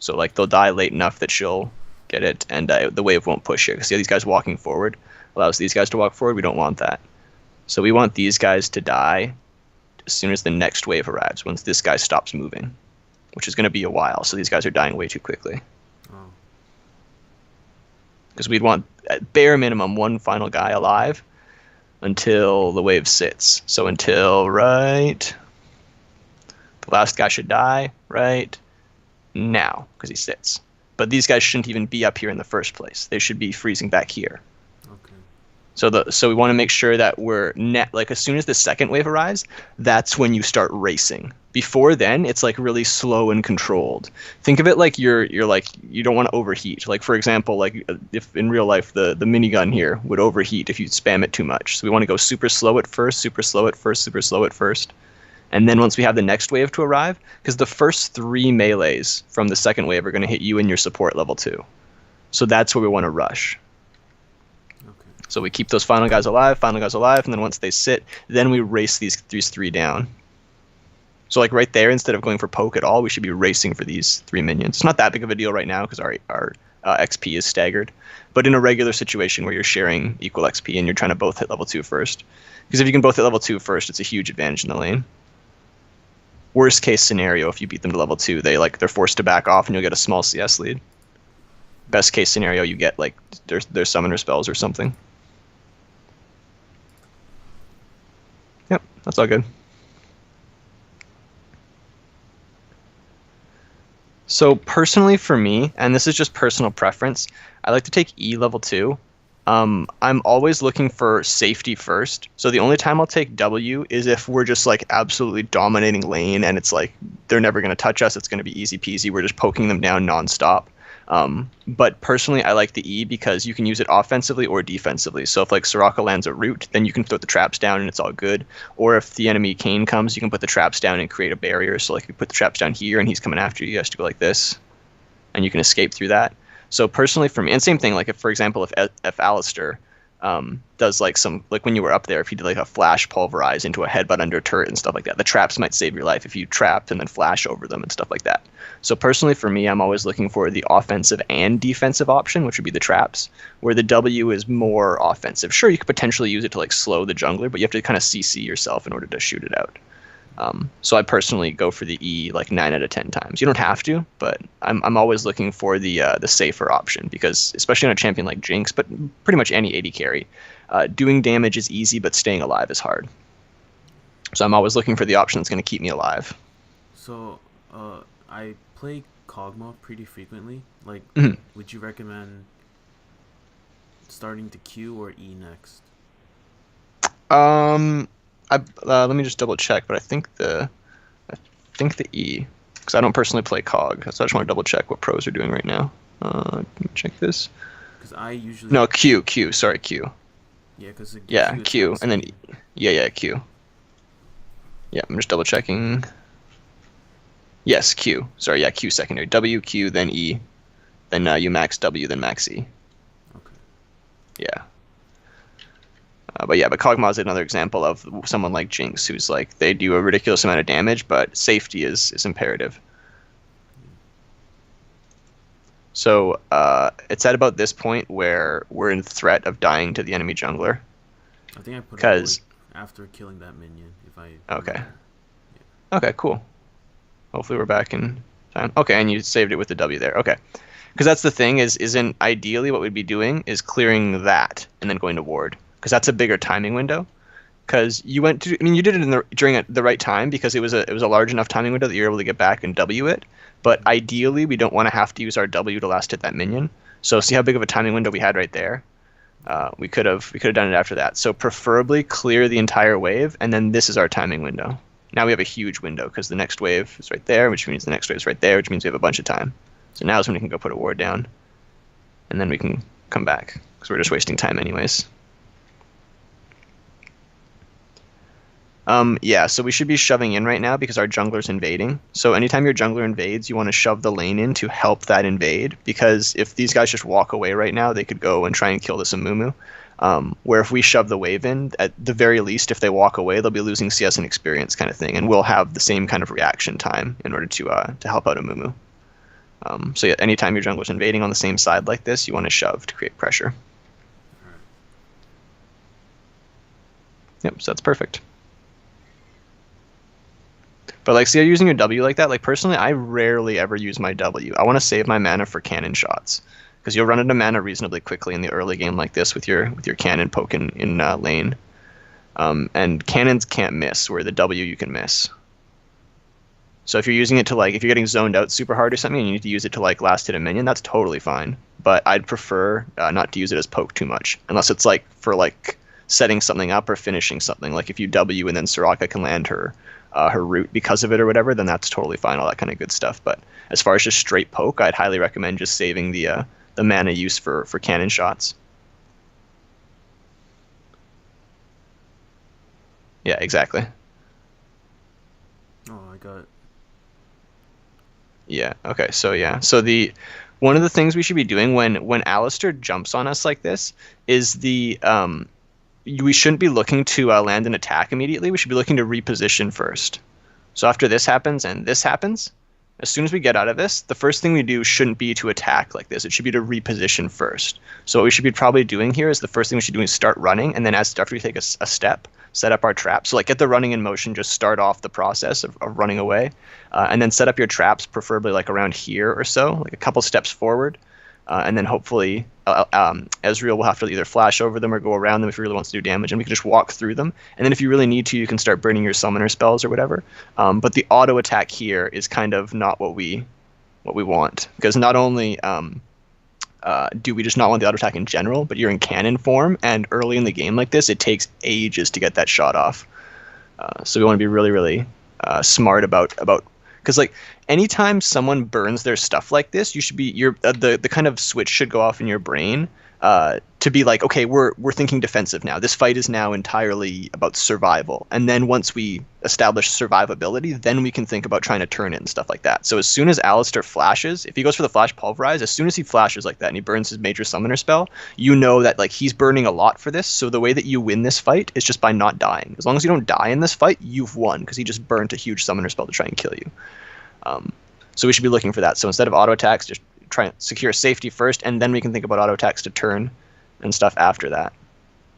So like they'll die late enough that she'll get it, and the wave won't push here. Because these guys walking forward allows these guys to walk forward. We don't want that. So we want these guys to die as soon as the next wave arrives, once this guy stops moving, which is going to be a while. So these guys are dying way too quickly. Because we'd want, at bare minimum, one final guy alive until the wave sits. So until, right, the last guy should die right now, because he sits. But these guys shouldn't even be up here in the first place. They should be freezing back here. So we want to make sure that we're like as soon as the second wave arrives, that's when you start racing. Before then, it's like really slow and controlled. Think of it like you're like you don't want to overheat. Like for example, like if in real life the minigun here would overheat if you spam it too much. So we want to go super slow at first, super slow at first, super slow at first. And then once we have the next wave to arrive, because the first 3 melees from the second wave are going to hit you in your support level 2. So that's where we want to rush. So we keep those final guys alive, and then once they sit, then we race these 3 down. So like right there, instead of going for poke at all, we should be racing for these 3 minions. It's not that big of a deal right now because our XP is staggered. But in a regular situation where you're sharing equal XP and you're trying to both hit level 2 first. Because if you can both hit level 2 first, it's a huge advantage in the lane. Worst case scenario, if you beat them to level 2, they're forced to back off and you'll get a small CS lead. Best case scenario, you get like their summoner spells or something. Yep, that's all good. So personally for me, and this is just personal preference, I like to take E level 2. I'm always looking for safety first. So the only time I'll take W is if we're just like absolutely dominating lane and it's like they're never going to touch us. It's going to be easy peasy. We're just poking them down nonstop. But personally, I like the E because you can use it offensively or defensively. So if like Soraka lands a root, then you can throw the traps down and it's all good. Or if the enemy Kayn comes, you can put the traps down and create a barrier. So like you put the traps down here and he's coming after you, you have to go like this, and you can escape through that. So personally for me, and same thing, like if, for example, if Alistair does like some, like when you were up there, if he did like a flash pulverize into a headbutt under a turret and stuff like that, the traps might save your life if you trapped and then flash over them and stuff like that. So personally for me, I'm always looking for the offensive and defensive option, which would be the traps, where the W is more offensive. Sure, you could potentially use it to like slow the jungler, but you have to kind of CC yourself in order to shoot it out. So I personally go for the E like 9 out of 10 times. You don't have to, but I'm always looking for the safer option because especially on a champion like Jinx, but pretty much any AD carry, doing damage is easy, but staying alive is hard. So I'm always looking for the option that's going to keep me alive. So I play Kog'Maw pretty frequently. Like, would you recommend starting to Q or E next? Let me just double check, but I think the E, because I don't personally play Cog, so I just want to double check what pros are doing right now. Let me check this. Because I usually Q. Sorry, Q. Yeah, because Q, and then Q. Yeah, I'm just double checking. Yes, Q. Sorry, yeah, Q secondary. W, Q, then E, then you max W, then max E. Okay. Yeah. But Kog'Maw is another example of someone like Jinx, who's like, they do a ridiculous amount of damage, but safety is imperative. So it's at about this point where we're in threat of dying to the enemy jungler. I think I put it after killing that minion. Okay. Yeah. Okay, cool. Hopefully we're back in time. Okay, and you saved it with the W there. Okay. Because that's the thing, isn't ideally what we'd be doing is clearing that and then going to ward. Because that's a bigger timing window. Because you you did it during the right time because it was a large enough timing window that you're able to get back and W it. But ideally, we don't want to have to use our W to last hit that minion. So see how big of a timing window we had right there? We could have done it after that. So preferably clear the entire wave, and then this is our timing window. Now we have a huge window because the next wave is right there, which means the next wave is right there, which means we have a bunch of time. So now is when we can go put a ward down, and then we can come back because we're just wasting time anyways. So we should be shoving in right now because our jungler's invading. So anytime your jungler invades, you want to shove the lane in to help that invade, because if these guys just walk away right now, they could go and try and kill this Amumu. Where if we shove the wave in, at the very least, if they walk away, they'll be losing CS and experience kind of thing, and we'll have the same kind of reaction time in order to help out Amumu. So yeah, anytime your jungler's invading on the same side like this, you want to shove to create pressure. Yep, so that's perfect. But like, see, you're using your W like that. Like personally, I rarely ever use my W. I want to save my mana for cannon shots because you'll run into mana reasonably quickly in the early game like this with your cannon poking in lane. And cannons can't miss, where the W you can miss. So if you're using it to like, if you're getting zoned out super hard or something, and you need to use it to like last hit a minion, that's totally fine. But I'd prefer not to use it as poke too much, unless it's like for like setting something up or finishing something. Like if you W and then Soraka can land her root because of it or whatever, then that's totally fine, all that kind of good stuff. But as far as just straight poke, I'd highly recommend just saving the mana use for cannon shots. Yeah, exactly. Oh, I got it. Yeah, okay, so yeah. So one of the things we should be doing when Alistar jumps on us like this is we shouldn't be looking to land an attack immediately. We should be looking to reposition first. So after this happens and this happens, as soon as we get out of this, the first thing we do shouldn't be to attack like this. It should be to reposition first. So what we should be probably doing here is the first thing we should do is start running, and then after we take a step, set up our traps. So like get the running in motion, just start off the process of running away, and then set up your traps, preferably like around here or so, like a couple steps forward. And then hopefully Ezreal will have to either flash over them or go around them if he really wants to do damage, and we can just walk through them. And then if you really need to, you can start burning your summoner spells or whatever. But the auto attack here is kind of not what we want, because not only do we just not want the auto attack in general, but you're in cannon form, and early in the game like this, it takes ages to get that shot off. So we want to be really, really smart about because like anytime someone burns their stuff like this, you should be the kind of switch should go off in your brain to be like, okay, we're thinking defensive now. This fight is now entirely about survival. And then once we establish survivability, then we can think about trying to turn it and stuff like that. So as soon as Alistar flashes, if he goes for the flash pulverize, as soon as he flashes like that and he burns his major summoner spell, you know that like he's burning a lot for this. So the way that you win this fight is just by not dying. As long as you don't die in this fight, you've won, because he just burnt a huge summoner spell to try and kill you. So we should be looking for that. So instead of auto attacks, just try and secure safety first, and then we can think about auto attacks to turn and stuff after that.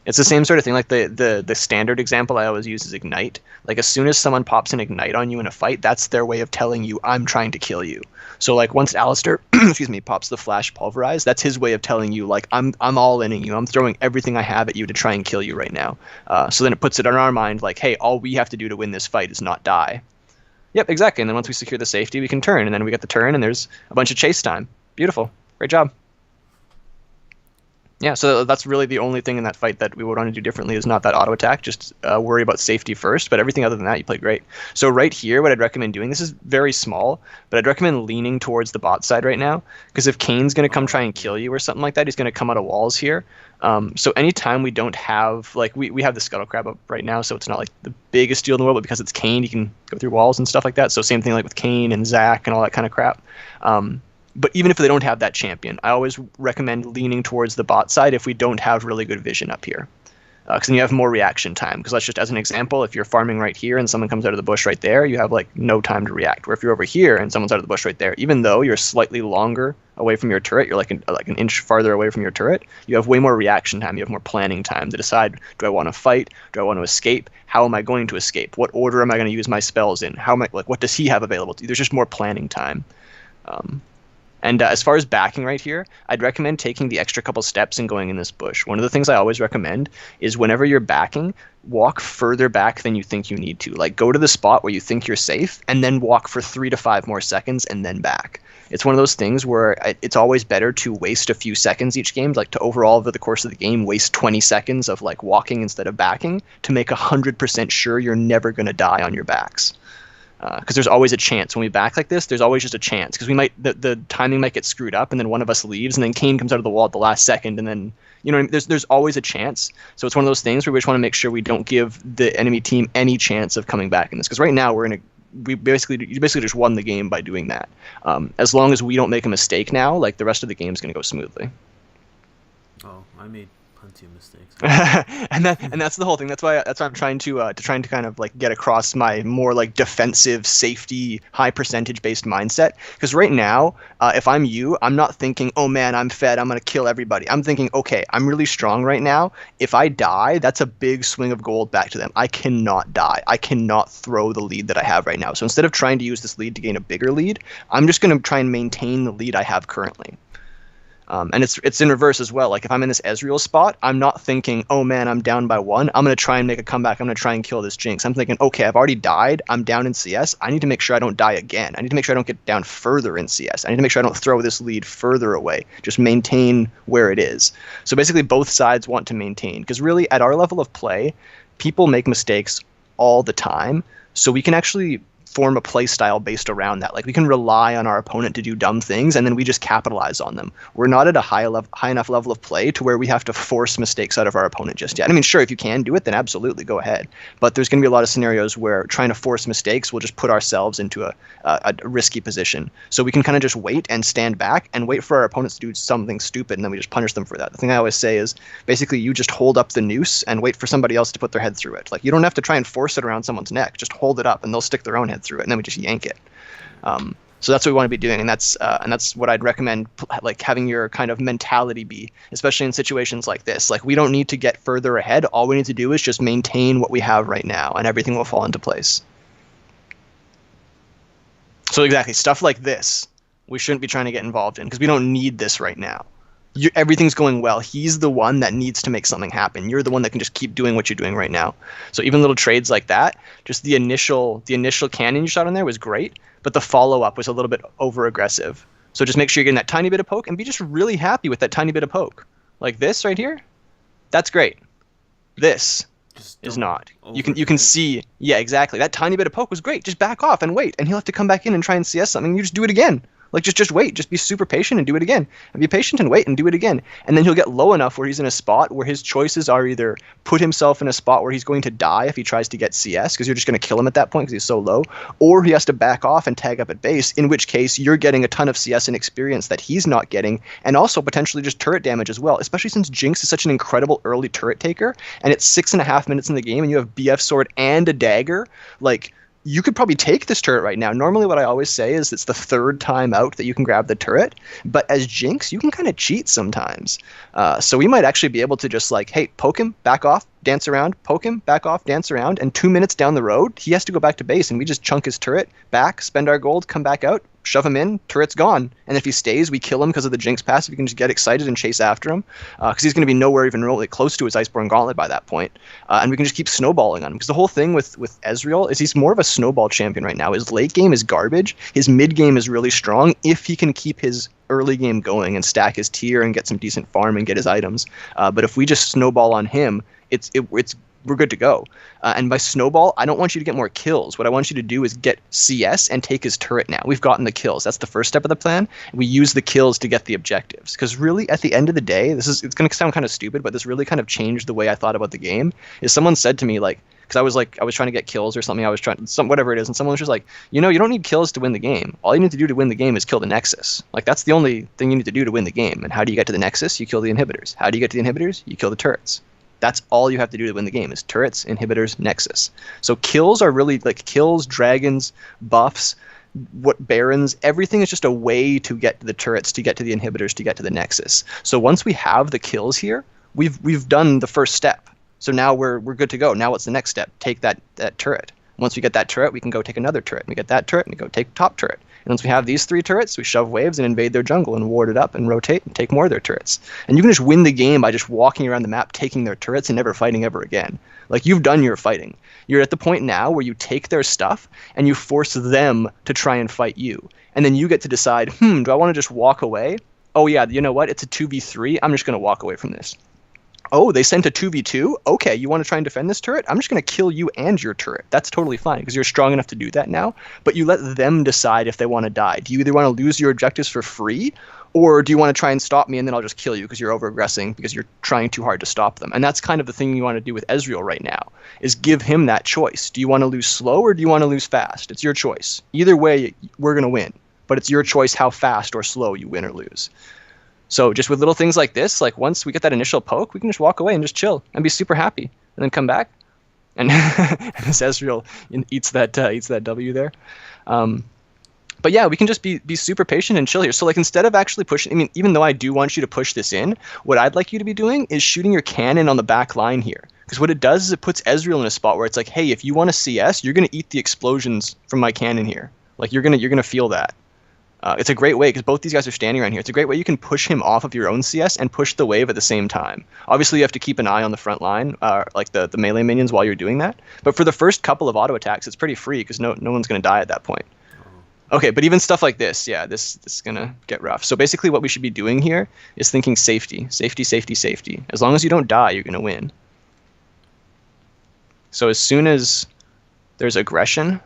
It's the same sort of thing. Like the standard example I always use is Ignite. Like as soon as someone pops an Ignite on you in a fight, that's their way of telling you, I'm trying to kill you. So like once Alistar excuse me, pops the flash pulverize, that's his way of telling you, like, I'm all inning you. I'm throwing everything I have at you to try and kill you right now. So then it puts it on our mind like, hey, all we have to do to win this fight is not die. Yep, exactly. And then once we secure the safety, we can turn, and then we get the turn, and there's a bunch of chase time. Beautiful. Great job. Yeah, so that's really the only thing in that fight that we would want to do differently is not that auto attack. Just worry about safety first, but everything other than that, you play great. So right here, what I'd recommend doing, this is very small, but I'd recommend leaning towards the bot side right now, because if Kane's going to come try and kill you or something like that, he's going to come out of walls here. So anytime we don't have, like, we have the Scuttle Crab up right now, so it's not like the biggest deal in the world, but because it's Kane, he can go through walls and stuff like that. So same thing like with Kane and Zac and all that kind of crap. But even if they don't have that champion, I always recommend leaning towards the bot side if we don't have really good vision up here. Because then you have more reaction time. Because let's just, as an example, if you're farming right here and someone comes out of the bush right there, you have like no time to react. Where if you're over here and someone's out of the bush right there, even though you're slightly longer away from your turret, you're like an inch farther away from your turret, you have way more reaction time. You have more planning time to decide, do I want to fight? Do I want to escape? How am I going to escape? What order am I going to use my spells in? How am I, like, what does he have available to you? There's just more planning time. And as far as backing right here, I'd recommend taking the extra couple steps and going in this bush. One of the things I always recommend is whenever you're backing, walk further back than you think you need to. Like, go to the spot where you think you're safe, and then walk for 3 to 5 more seconds, and then back. It's one of those things where it's always better to waste a few seconds each game, like to overall over the course of the game, waste 20 seconds of like walking instead of backing to make 100% sure you're never going to die on your backs. Because there's always a chance when we back like this. There's always just a chance because we might the timing might get screwed up, and then one of us leaves, and then Kane comes out of the wall at the last second, and then there's always a chance. So it's one of those things where we just want to make sure we don't give the enemy team any chance of coming back in this. Because right now you basically just won the game by doing that. As long as we don't make a mistake now, like the rest of the game is going to go smoothly. Oh, I made plenty of mistakes. and that's the whole thing. That's why I'm trying to kind of like get across my more like defensive, safety, high percentage based mindset. Because right now, if I'm you, I'm not thinking, oh man, I'm fed, I'm gonna kill everybody. I'm thinking, okay, I'm really strong right now. If I die, that's a big swing of gold back to them. I cannot die. I cannot throw the lead that I have right now. So instead of trying to use this lead to gain a bigger lead, I'm just gonna try and maintain the lead I have currently. And it's in reverse as well. Like if I'm in this Ezreal spot, I'm not thinking, oh man, I'm down by 1. I'm going to try and make a comeback. I'm going to try and kill this Jinx. I'm thinking, okay, I've already died. I'm down in CS. I need to make sure I don't die again. I need to make sure I don't get down further in CS. I need to make sure I don't throw this lead further away. Just maintain where it is. So basically both sides want to maintain. Because really, at our level of play, people make mistakes all the time. So we can actually form a play style based around that. Like we can rely on our opponent to do dumb things and then we just capitalize on them. We're not at a high enough level of play to where we have to force mistakes out of our opponent just yet. I mean, sure, if you can do it, then absolutely go ahead. But there's going to be a lot of scenarios where trying to force mistakes will just put ourselves into a risky position. So we can kind of just wait and stand back and wait for our opponents to do something stupid and then we just punish them for that. The thing I always say is basically you just hold up the noose and wait for somebody else to put their head through it. Like you don't have to try and force it around someone's neck. Just hold it up and they'll stick their own head through it and then we just yank it. So that's what we want to be doing, and that's what I'd recommend, like having your kind of mentality be, especially in situations like this. Like we don't need to get further ahead. All we need to do is just maintain what we have right now, and everything will fall into place. So exactly, stuff like this, we shouldn't be trying to get involved in because we don't need this right now. Everything's going well. He's the one that needs to make something happen. You're the one that can just keep doing what you're doing right now. So even little trades like that, just the initial cannon you shot on there was great, but the follow-up was a little bit over-aggressive. So just make sure you're getting that tiny bit of poke and be just really happy with that tiny bit of poke. Like this right here, that's great. This is not. You can see, yeah, exactly. That tiny bit of poke was great. Just back off and wait, and he'll have to come back in and try and CS something. You just do it again. Like, just wait. Just be super patient and do it again. And be patient and wait and do it again. And then he'll get low enough where he's in a spot where his choices are either put himself in a spot where he's going to die if he tries to get CS, because you're just going to kill him at that point because he's so low, or he has to back off and tag up at base, in which case you're getting a ton of CS and experience that he's not getting, and also potentially just turret damage as well, especially since Jinx is such an incredible early turret taker, and it's 6.5 minutes in the game, and you have BF sword and a dagger. Like, you could probably take this turret right now. Normally what I always say is it's the third time out that you can grab the turret, but as Jinx, you can kind of cheat sometimes. So we might actually be able to just like, hey, poke him, back off, dance around, poke him, back off, dance around, and 2 minutes down the road, he has to go back to base, and we just chunk his turret back, spend our gold, come back out, shove him in, turret's gone. And if he stays, we kill him because of the Jinx passive. You can just get excited and chase after him because he's going to be nowhere even really close to his Iceborne Gauntlet by that point. And we can just keep snowballing on him because the whole thing with Ezreal is he's more of a snowball champion right now. His late game is garbage. His mid game is really strong if he can keep his early game going and stack his tier and get some decent farm and get his items. But if we just snowball on him, we're good to go. And by snowball, I don't want you to get more kills. What I want you to do is get CS and take his turret now. We've gotten the kills. That's the first step of the plan. We use the kills to get the objectives. Because really, at the end of the day, it's going to sound kind of stupid, but this really kind of changed the way I thought about the game. Is someone said to me, like, because I was trying to get kills or something, whatever it is, and someone was just like, you don't need kills to win the game. All you need to do to win the game is kill the Nexus. Like, that's the only thing you need to do to win the game. And how do you get to the Nexus? You kill the inhibitors. How do you get to the inhibitors? You kill the turrets. That's all you have to do to win the game is turrets, inhibitors, Nexus. So kills are really like kills, dragons, buffs, barons, everything is just a way to get to the turrets, to get to the inhibitors, to get to the Nexus. So once we have the kills here, we've done the first step. So now we're good to go. Now what's the next step? Take that turret. Once we get that turret, we can go take another turret. We get that turret, and we go take top turret. And once we have these 3 turrets, we shove waves and invade their jungle and ward it up and rotate and take more of their turrets. And you can just win the game by just walking around the map, taking their turrets and never fighting ever again. Like, you've done your fighting. You're at the point now where you take their stuff and you force them to try and fight you. And then you get to decide, do I want to just walk away? Oh yeah, you know what? It's a 2v3. I'm just going to walk away from this. Oh, they sent a 2v2? Okay, you want to try and defend this turret? I'm just going to kill you and your turret. That's totally fine, because you're strong enough to do that now. But you let them decide if they want to die. Do you either want to lose your objectives for free, or do you want to try and stop me and then I'll just kill you because you're over-aggressing, because you're trying too hard to stop them? And that's kind of the thing you want to do with Ezreal right now, is give him that choice. Do you want to lose slow or do you want to lose fast? It's your choice. Either way, we're going to win. But it's your choice how fast or slow you win or lose. So just with little things like this, like once we get that initial poke, we can just walk away and just chill and be super happy, and then come back, and as Ezreal eats that W there. But yeah, we can just be super patient and chill here. So like instead of actually pushing, I mean, even though I do want you to push this in, what I'd like you to be doing is shooting your cannon on the back line here. Because what it does is it puts Ezreal in a spot where it's like, hey, if you want to CS, you're gonna eat the explosions from my cannon here. Like you're gonna feel that. It's a great way because both these guys are standing around here. It's a great way you can push him off of your own CS and push the wave at the same time. Obviously, you have to keep an eye on the front line, like the melee minions while you're doing that. But for the first couple of auto attacks, it's pretty free because no one's gonna die at that point. Okay, but even stuff like this, yeah, this is gonna get rough. So basically what we should be doing here is thinking safety, safety, safety, safety. As long as you don't die, you're gonna win. So as soon as there's aggression,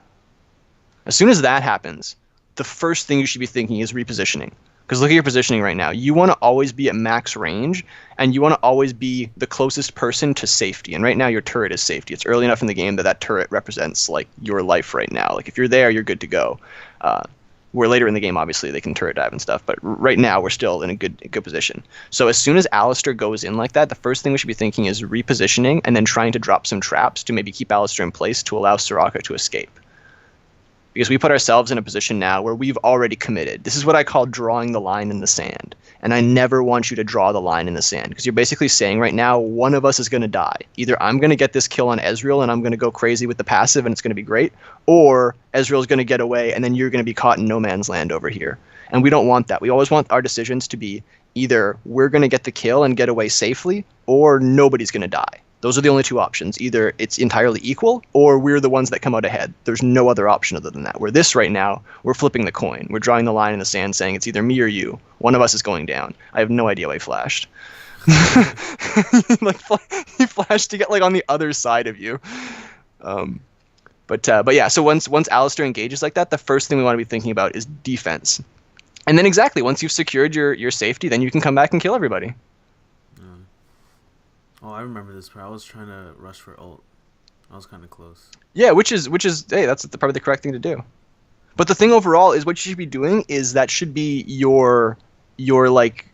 as soon as that happens, the first thing you should be thinking is repositioning. Because look at your positioning right now. You want to always be at max range, and you want to always be the closest person to safety. And right now your turret is safety. It's early enough in the game that turret represents like your life right now. Like if you're there, you're good to go. Where later in the game, obviously, they can turret dive and stuff. But right now, we're still in a good position. So as soon as Alistar goes in like that, the first thing we should be thinking is repositioning and then trying to drop some traps to maybe keep Alistar in place to allow Soraka to escape. Because we put ourselves in a position now where we've already committed. This is what I call drawing the line in the sand. And I never want you to draw the line in the sand. Because you're basically saying right now, one of us is going to die. Either I'm going to get this kill on Ezreal and I'm going to go crazy with the passive and it's going to be great. Or Ezreal's going to get away and then you're going to be caught in no man's land over here. And we don't want that. We always want our decisions to be either we're going to get the kill and get away safely, or nobody's going to die. Those are the only two options. Either it's entirely equal, or we're the ones that come out ahead. There's no other option other than that. Where this right now, we're flipping the coin. We're drawing the line in the sand saying it's either me or you. One of us is going down. I have no idea why he flashed. Like, he flashed to get like on the other side of you. But yeah, so once Alistar engages like that, the first thing we want to be thinking about is defense. And then exactly, once you've secured your safety, then you can come back and kill everybody. Oh, I remember this part. I was trying to rush for ult. I was kind of close. Yeah, which is hey, that's probably the correct thing to do. But the thing overall is what you should be doing is that should be your like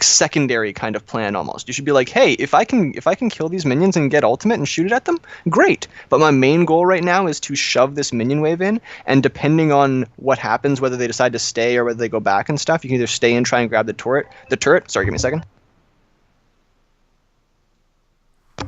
secondary kind of plan almost. You should be like, hey, if I can kill these minions and get ultimate and shoot it at them, great. But my main goal right now is to shove this minion wave in, and depending on what happens, whether they decide to stay or whether they go back and stuff, you can either stay and try and grab the turret. Sorry, give me a second.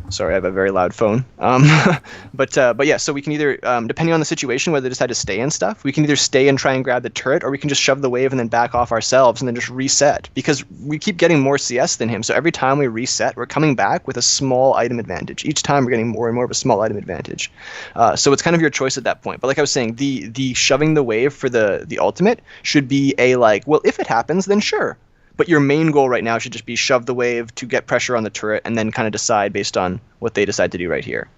Sorry, I have a very loud phone. But yeah, so we can either, depending on the situation, whether they decide to stay and stuff, we can either stay and try and grab the turret, or we can just shove the wave and then back off ourselves and then just reset. Because we keep getting more CS than him, so every time we reset, we're coming back with a small item advantage. Each time we're getting more and more of a small item advantage. So it's kind of your choice at that point. But like I was saying, the shoving the wave for the ultimate should be a like, well, if it happens, then sure. But your main goal right now should just be shove the wave to get pressure on the turret and then kind of decide based on what they decide to do right here.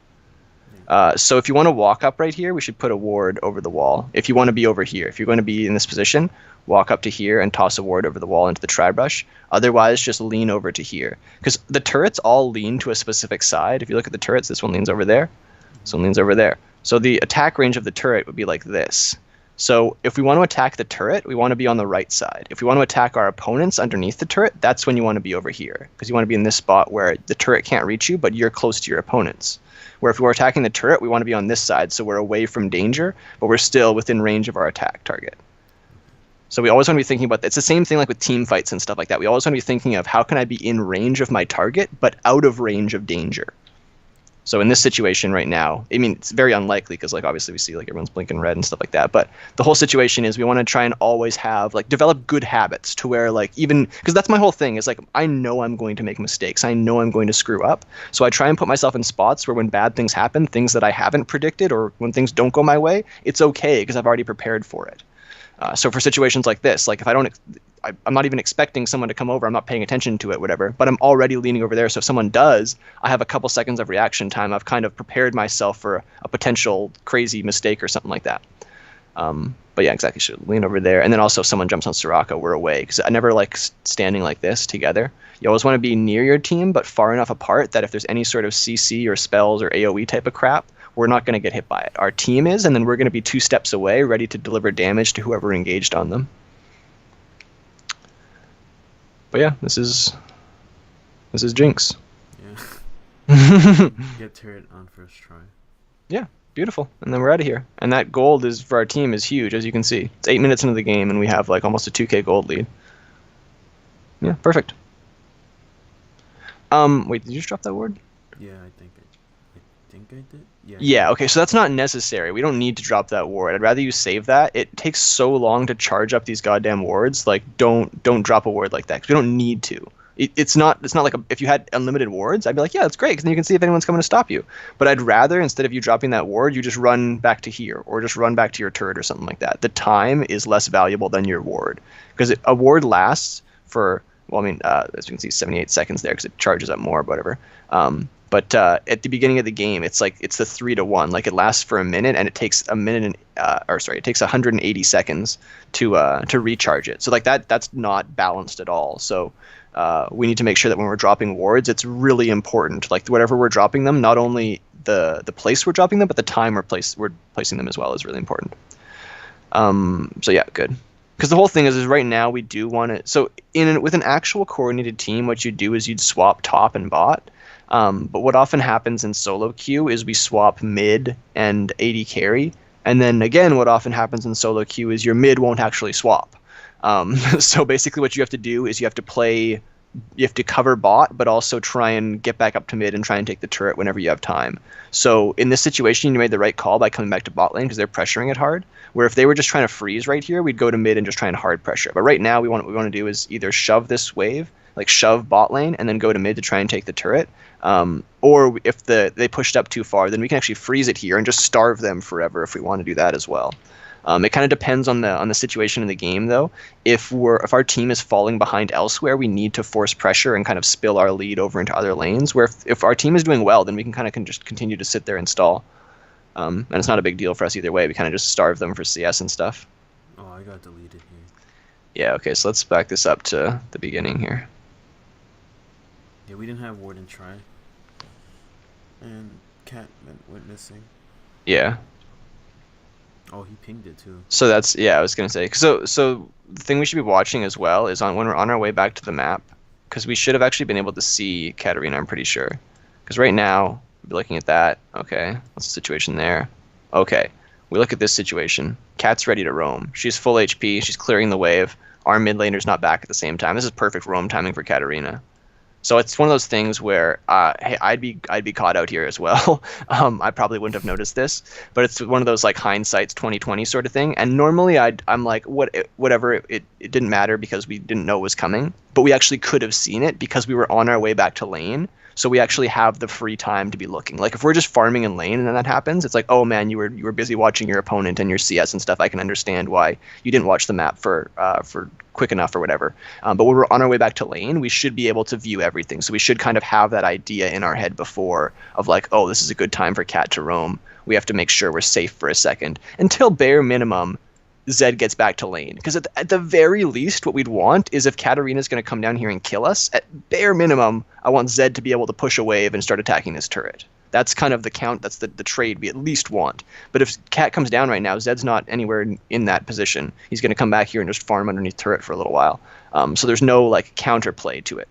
So if you want to walk up right here, we should put a ward over the wall. If you want to be over here, if you're going to be in this position, walk up to here and toss a ward over the wall into the tri-brush. Otherwise, just lean over to here. Because the turrets all lean to a specific side. If you look at the turrets, this one leans over there. This one leans over there. So the attack range of the turret would be like this. So if we want to attack the turret, we want to be on the right side. If we want to attack our opponents underneath the turret, that's when you want to be over here. Because you want to be in this spot where the turret can't reach you, but you're close to your opponents. Where if we're attacking the turret, we want to be on this side, so we're away from danger, but we're still within range of our attack target. So we always want to be thinking about, it's the same thing like with team fights and stuff like that. We always want to be thinking of how can I be in range of my target, but out of range of danger. So in this situation right now, I mean, it's very unlikely because like obviously we see like everyone's blinking red and stuff like that. But the whole situation is we want to try and always have like develop good habits to where like even because that's my whole thing is like I know I'm going to make mistakes. I know I'm going to screw up. So I try and put myself in spots where when bad things happen, things that I haven't predicted or when things don't go my way, it's okay because I've already prepared for it. So for situations like this, like if I'm not even expecting someone to come over, I'm not paying attention to it, whatever, but I'm already leaning over there. So if someone does, I have a couple seconds of reaction time. I've kind of prepared myself for a potential crazy mistake or something like that. But yeah, exactly. Should lean over there. And then also if someone jumps on Soraka, we're away. Because I never like standing like this together. You always want to be near your team, but far enough apart that if there's any sort of CC or spells or AoE type of crap, we're not going to get hit by it. Our team is, and then we're going to be 2 steps away, ready to deliver damage to whoever engaged on them. But yeah, this is Jinx. Yeah. Get turret on first try. Yeah, beautiful. And then we're out of here. And that gold is for our team is huge, as you can see. It's 8 minutes into the game, and we have like almost a 2K gold lead. Yeah, perfect. Wait, did you just drop that ward? Yeah, I think I did. Yeah. Yeah, okay, so that's not necessary. We don't need to drop that ward. I'd rather you save that. It takes so long to charge up these goddamn wards. Like, don't drop a ward like that, because we don't need to. It's not like if you had unlimited wards, I'd be like, yeah, that's great, because then you can see if anyone's coming to stop you. But I'd rather, instead of you dropping that ward, you just run back to here, or just run back to your turret or something like that. The time is less valuable than your ward, because a ward lasts for, well, I mean, as you can see, 78 seconds there, because it charges up more, whatever. But at the beginning of the game, it's the 3-to-1. Like, it lasts for a minute, and it takes it takes 180 seconds to recharge it. So like that's not balanced at all. So we need to make sure that when we're dropping wards, it's really important. Like, whatever we're dropping them, not only the place we're dropping them, but the time we're placing them as well is really important. So yeah, good. Because the whole thing is right now we do want to. So with an actual coordinated team, what you do is you'd swap top and bot. But what often happens in solo queue is we swap mid and AD carry. And then again, what often happens in solo queue is your mid won't actually swap. So basically what you have to do is you have to cover bot, but also try and get back up to mid and try and take the turret whenever you have time. So in this situation, you made the right call by coming back to bot lane because they're pressuring it hard. Where if they were just trying to freeze right here, we'd go to mid and just try and hard pressure. But right now, what we want to do is either shove this wave, like shove bot lane, and then go to mid to try and take the turret. Or if they pushed up too far, then we can actually freeze it here and just starve them forever if we want to do that as well. It kind of depends on the situation in the game, though. If our team is falling behind elsewhere, we need to force pressure and kind of spill our lead over into other lanes. Where if our team is doing well, then we can kind of just continue to sit there and stall. And it's not a big deal for us either way. We kind of just starve them for CS and stuff. Oh, I got deleted here. Yeah, okay, so let's back this up to the beginning here. Yeah, we didn't have ward and try. And cat went missing. Yeah. Oh, he pinged it too. So that's, yeah, I was going to say. So the thing we should be watching as well is when we're on our way back to the map, because we should have actually been able to see Katarina, I'm pretty sure. Because right now, we'll be looking at that. Okay, what's the situation there? Okay, we look at this situation. Cat's ready to roam. She's full HP. She's clearing the wave. Our mid laner's not back at the same time. This is perfect roam timing for Katarina. So it's one of those things where, hey, I'd be caught out here as well. I probably wouldn't have noticed this, but it's one of those like hindsight's 2020 sort of thing. And normally I'm like, whatever, it didn't matter because we didn't know it was coming, but we actually could have seen it because we were on our way back to lane. So we actually have the free time to be looking. Like if we're just farming in lane and then that happens, it's like, oh man, you were busy watching your opponent and your CS and stuff. I can understand why you didn't watch the map for quick enough or whatever. But when we're on our way back to lane, we should be able to view everything. So we should kind of have that idea in our head before of like, oh, this is a good time for Cat to roam. We have to make sure we're safe for a second until bare minimum Zed gets back to lane. Because at the very least, what we'd want is if Katarina's going to come down here and kill us, at bare minimum, I want Zed to be able to push a wave and start attacking this turret. That's kind of the count. That's the trade we at least want. But if Cat comes down right now, Zed's not anywhere in that position. He's going to come back here and just farm underneath turret for a little while. So there's no like counterplay to it.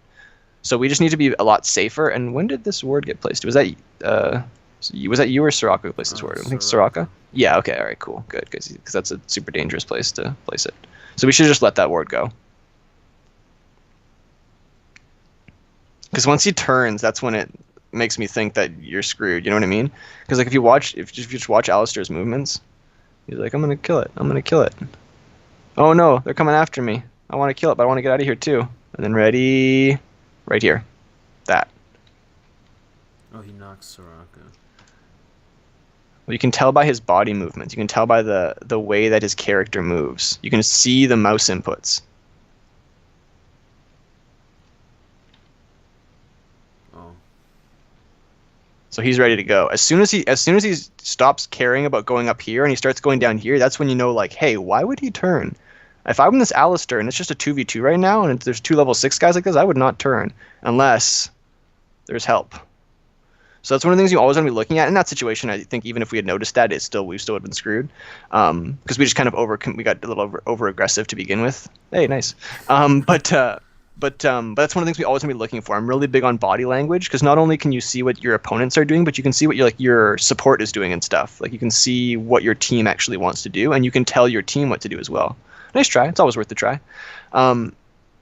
So we just need to be a lot safer. And when did this ward get placed? Was that you or Soraka who placed this word? I think Soraka. Yeah. Okay. All right. Cool. Good. Because that's a super dangerous place to place it. So we should just let that ward go. Because once he turns, that's when it makes me think that you're screwed. You know what I mean? Because like if you just watch Alistair's movements, he's like, I'm gonna kill it. I'm gonna kill it. Oh no, they're coming after me. I want to kill it, but I want to get out of here too. And then ready, right here, that. Oh, he knocks Soraka. Well, you can tell by his body movements. You can tell by the way that his character moves. You can see the mouse inputs. Oh. So he's ready to go. As soon as he stops caring about going up here and he starts going down here, that's when you know, like, hey, why would he turn? If I'm this Alistair and it's just a 2v2 right now and there's 2 level 6 guys like this, I would not turn unless there's help. So that's one of the things you always want to be looking at. In that situation, I think even if we had noticed that, we still would have been screwed. Because we just kind of we got a little over aggressive to begin with. Hey, nice. But But that's one of the things we always want to be looking for. I'm really big on body language because not only can you see what your opponents are doing, but you can see what your support is doing and stuff. Like you can see what your team actually wants to do, and you can tell your team what to do as well. Nice try. It's always worth the try.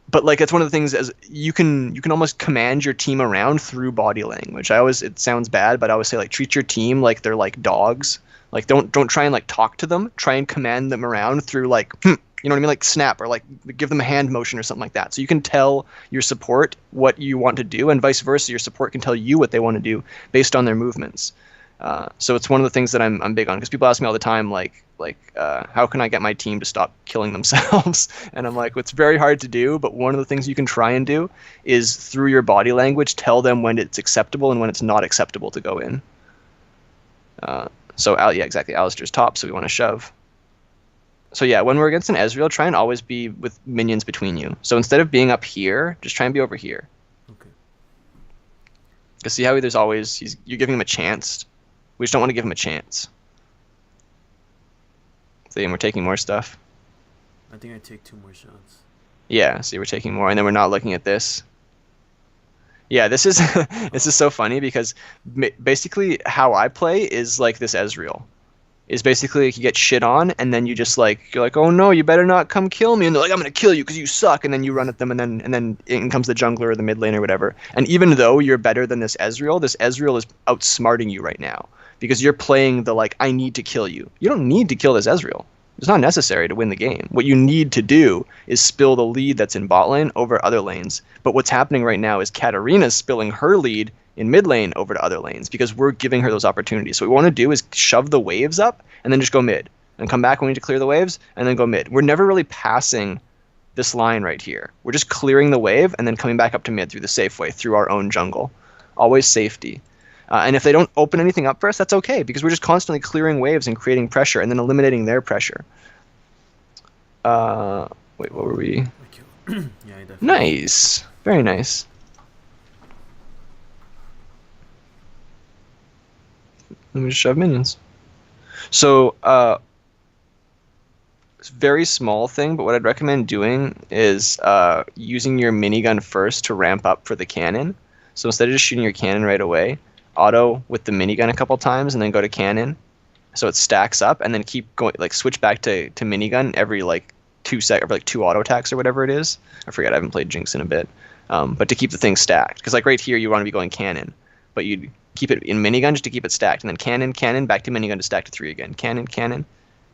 But like it's one of the things as you can almost command your team around through body language. It sounds bad, but I always say like treat your team like they're like dogs. Like don't try and like talk to them. Try and command them around through like you know what I mean, like snap or like give them a hand motion or something like that. So you can tell your support what you want to do, and vice versa. Your support can tell you what they want to do based on their movements. So it's one of the things that I'm big on because people ask me all the time like how can I get my team to stop killing themselves? And I'm like, it's very hard to do, but one of the things you can try and do is through your body language tell them when it's acceptable and when it's not acceptable to go in. Yeah, exactly. Alistair's top, so we want to shove. So yeah, when we're against an Ezreal, try and always be with minions between you. So instead of being up here, just try and be over here. Okay. Because see how you're giving him a chance. We just don't want to give him a chance. See, and we're taking more stuff. I think I take 2 more shots. Yeah, see, we're taking more, and then we're not looking at this. Yeah, this is this is so funny because basically how I play is like this Ezreal. Is basically like you get shit on, and then you're like, oh no, you better not come kill me, and they're like, I'm gonna kill you because you suck, and then you run at them, and then in comes the jungler or the mid lane or whatever. And even though you're better than this Ezreal is outsmarting you right now because you're playing the like I need to kill you. You don't need to kill this Ezreal. It's not necessary to win the game. What you need to do is spill the lead that's in bot lane over other lanes. But what's happening right now is Katarina's spilling her lead in mid lane over to other lanes because we're giving her those opportunities. So what we want to do is shove the waves up and then just go mid and come back when we need to clear the waves and then go mid. We're never really passing this line right here. We're just clearing the wave and then coming back up to mid through the safe way, through our own jungle. Always safety. And if they don't open anything up for us, that's okay because we're just constantly clearing waves and creating pressure and then eliminating their pressure. Wait, what were we? Yeah, I definitely. Nice. Very nice. Let me just shove minions. So, it's a very small thing, but what I'd recommend doing is using your minigun first to ramp up for the cannon. So instead of just shooting your cannon right away, auto with the minigun a couple times and then go to cannon. So it stacks up and then keep going, like switch back to minigun every like 2 seconds, or like 2 auto attacks or whatever it is. I forget, I haven't played Jinx in a bit. But to keep the thing stacked. Because like right here, you want to be going cannon, but you'd keep it in minigun just to keep it stacked. And then cannon, cannon, back to minigun to stack to 3 again. Cannon, cannon.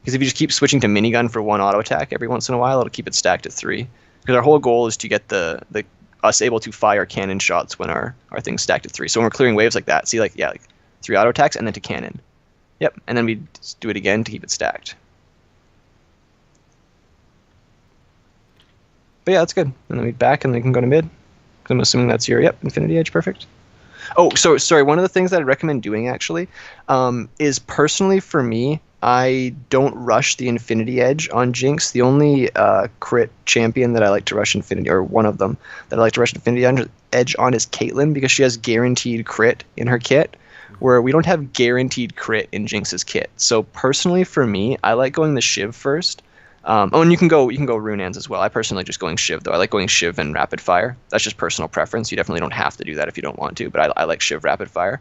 Because if you just keep switching to minigun for 1 auto attack every once in a while, it'll keep it stacked at 3. Because our whole goal is to get the us able to fire cannon shots when our thing's stacked at 3. So when we're clearing waves like that, see like 3 auto attacks and then to cannon. Yep, and then we just do it again to keep it stacked. But yeah, that's good. And then we back and then we can go to mid. I'm assuming that's your Infinity Edge, perfect. Oh, so sorry. One of the things that I'd recommend doing actually is personally for me, I don't rush the Infinity Edge on Jinx. The only crit champion that I like to rush Infinity, or one of them that I like to rush Infinity Edge on is Caitlyn because she has guaranteed crit in her kit, where we don't have guaranteed crit in Jinx's kit. So personally for me, I like going the Shiv first. And you can go Runeans as well. I personally like just going Shiv though. I like going Shiv and Rapid Fire. That's just personal preference. You definitely don't have to do that if you don't want to, but I like Shiv Rapid Fire.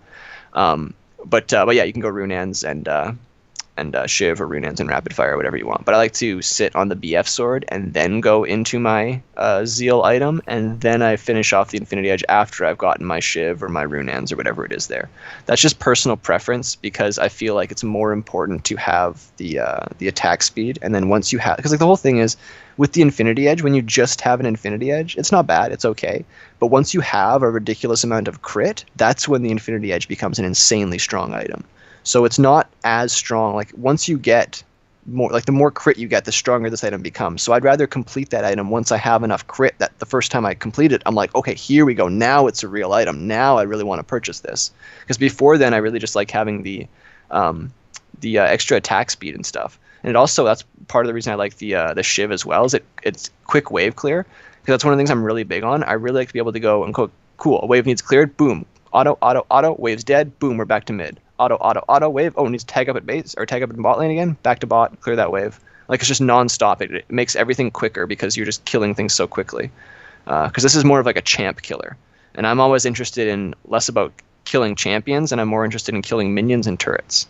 But yeah, you can go Runeans and Shiv or Runeans and Rapid Fire or whatever you want. But I like to sit on the BF sword and then go into my Zeal item, and then I finish off the Infinity Edge after I've gotten my Shiv or my Runeans or whatever it is there. That's just personal preference because I feel like it's more important to have the attack speed, and then once you have, because like the whole thing is with the Infinity Edge, when you just have an Infinity Edge, it's not bad, it's okay. But once you have a ridiculous amount of crit, that's when the Infinity Edge becomes an insanely strong item. So it's not as strong. Like once you get more, like the more crit you get, the stronger this item becomes. So I'd rather complete that item once I have enough crit that the first time I complete it, I'm like, okay, here we go. Now it's a real item. Now I really want to purchase this. Because before then, I really just like having the extra attack speed and stuff. And it also, that's part of the reason I like the Shiv as well, is it's quick wave clear. Because that's one of the things I'm really big on. I really like to be able to go and go, cool, a wave needs cleared, boom, auto, auto, auto, wave's dead, boom, we're back to mid. Auto, auto, auto, wave. Oh, it needs to tag up at base or tag up in bot lane again. Back to bot, clear that wave. Like it's just non-stop. It makes everything quicker because you're just killing things so quickly. because this is more of like a champ killer, and I'm always interested in less about killing champions, and I'm more interested in killing minions and turrets.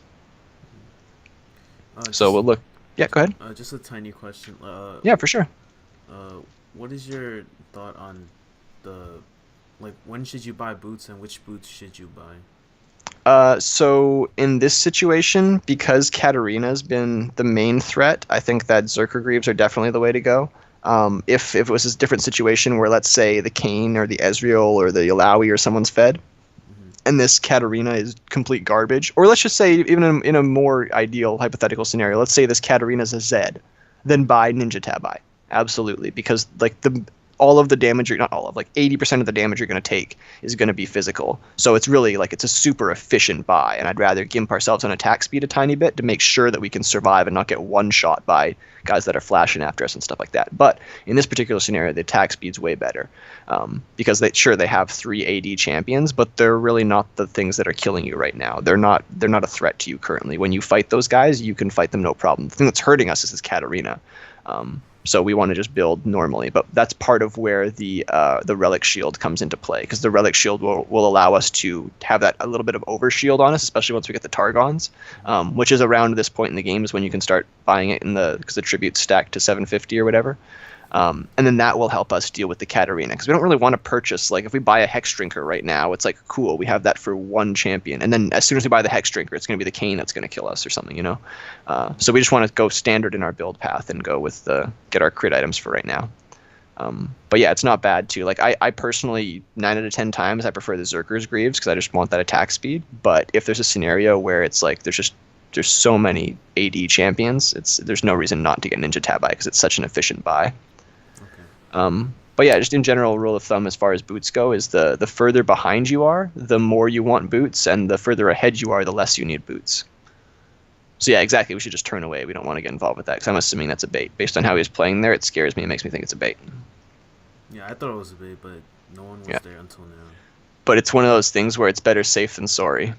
So we'll look. Yeah, go ahead. Just a tiny question. Yeah, for sure. What is your thought on when should you buy boots and which boots should you buy? So in this situation, because Katarina's been the main threat, I think that Zerker Greaves are definitely the way to go. If it was a different situation where, let's say, the Kayn or the Ezreal or the Illaoi or someone's fed, and this Katarina is complete garbage, or let's just say, even in a more ideal hypothetical scenario, let's say this Katarina's a Zed, then buy Ninja Tabi. Absolutely, because like all of the damage, not all of, like 80% of the damage you're going to take is going to be physical. So it's really like it's a super efficient buy, and I'd rather gimp ourselves on attack speed a tiny bit to make sure that we can survive and not get one shot by guys that are flashing after us and stuff like that. But in this particular scenario, the attack speed's way better because they have 3 AD champions, but they're really not the things that are killing you right now. They're not a threat to you currently. When you fight those guys, you can fight them no problem. The thing that's hurting us is this Katarina. So we want to just build normally, but that's part of where the Relic Shield comes into play, because the Relic Shield will allow us to have that a little bit of overshield on us, especially once we get the Targons, which is around this point in the game is when you can start buying it because the tribute's stacked to 750 or whatever. And then that will help us deal with the Katarina, because we don't really want to purchase, like if we buy a Hex Drinker right now, it's like, cool, we have that for one champion. And then as soon as we buy the Hex Drinker, it's going to be the Kayn that's going to kill us or something, you know? So we just want to go standard in our build path and go with get our crit items for right now. But yeah, it's not bad too. Like I personally, 9 out of 10 times, I prefer the Zerker's Greaves because I just want that attack speed. But if there's a scenario where it's like there's so many AD champions, there's no reason not to get Ninja Tabi because it's such an efficient buy. But yeah, just in general, rule of thumb as far as boots go is the further behind you are, the more you want boots, and the further ahead you are, the less you need boots. So yeah, exactly. We should just turn away. We don't want to get involved with that because I'm assuming that's a bait. Based on how he was playing there, it scares me. It makes me think it's a bait. Yeah, I thought it was a bait, but no one was there until now. But it's one of those things where it's better safe than sorry.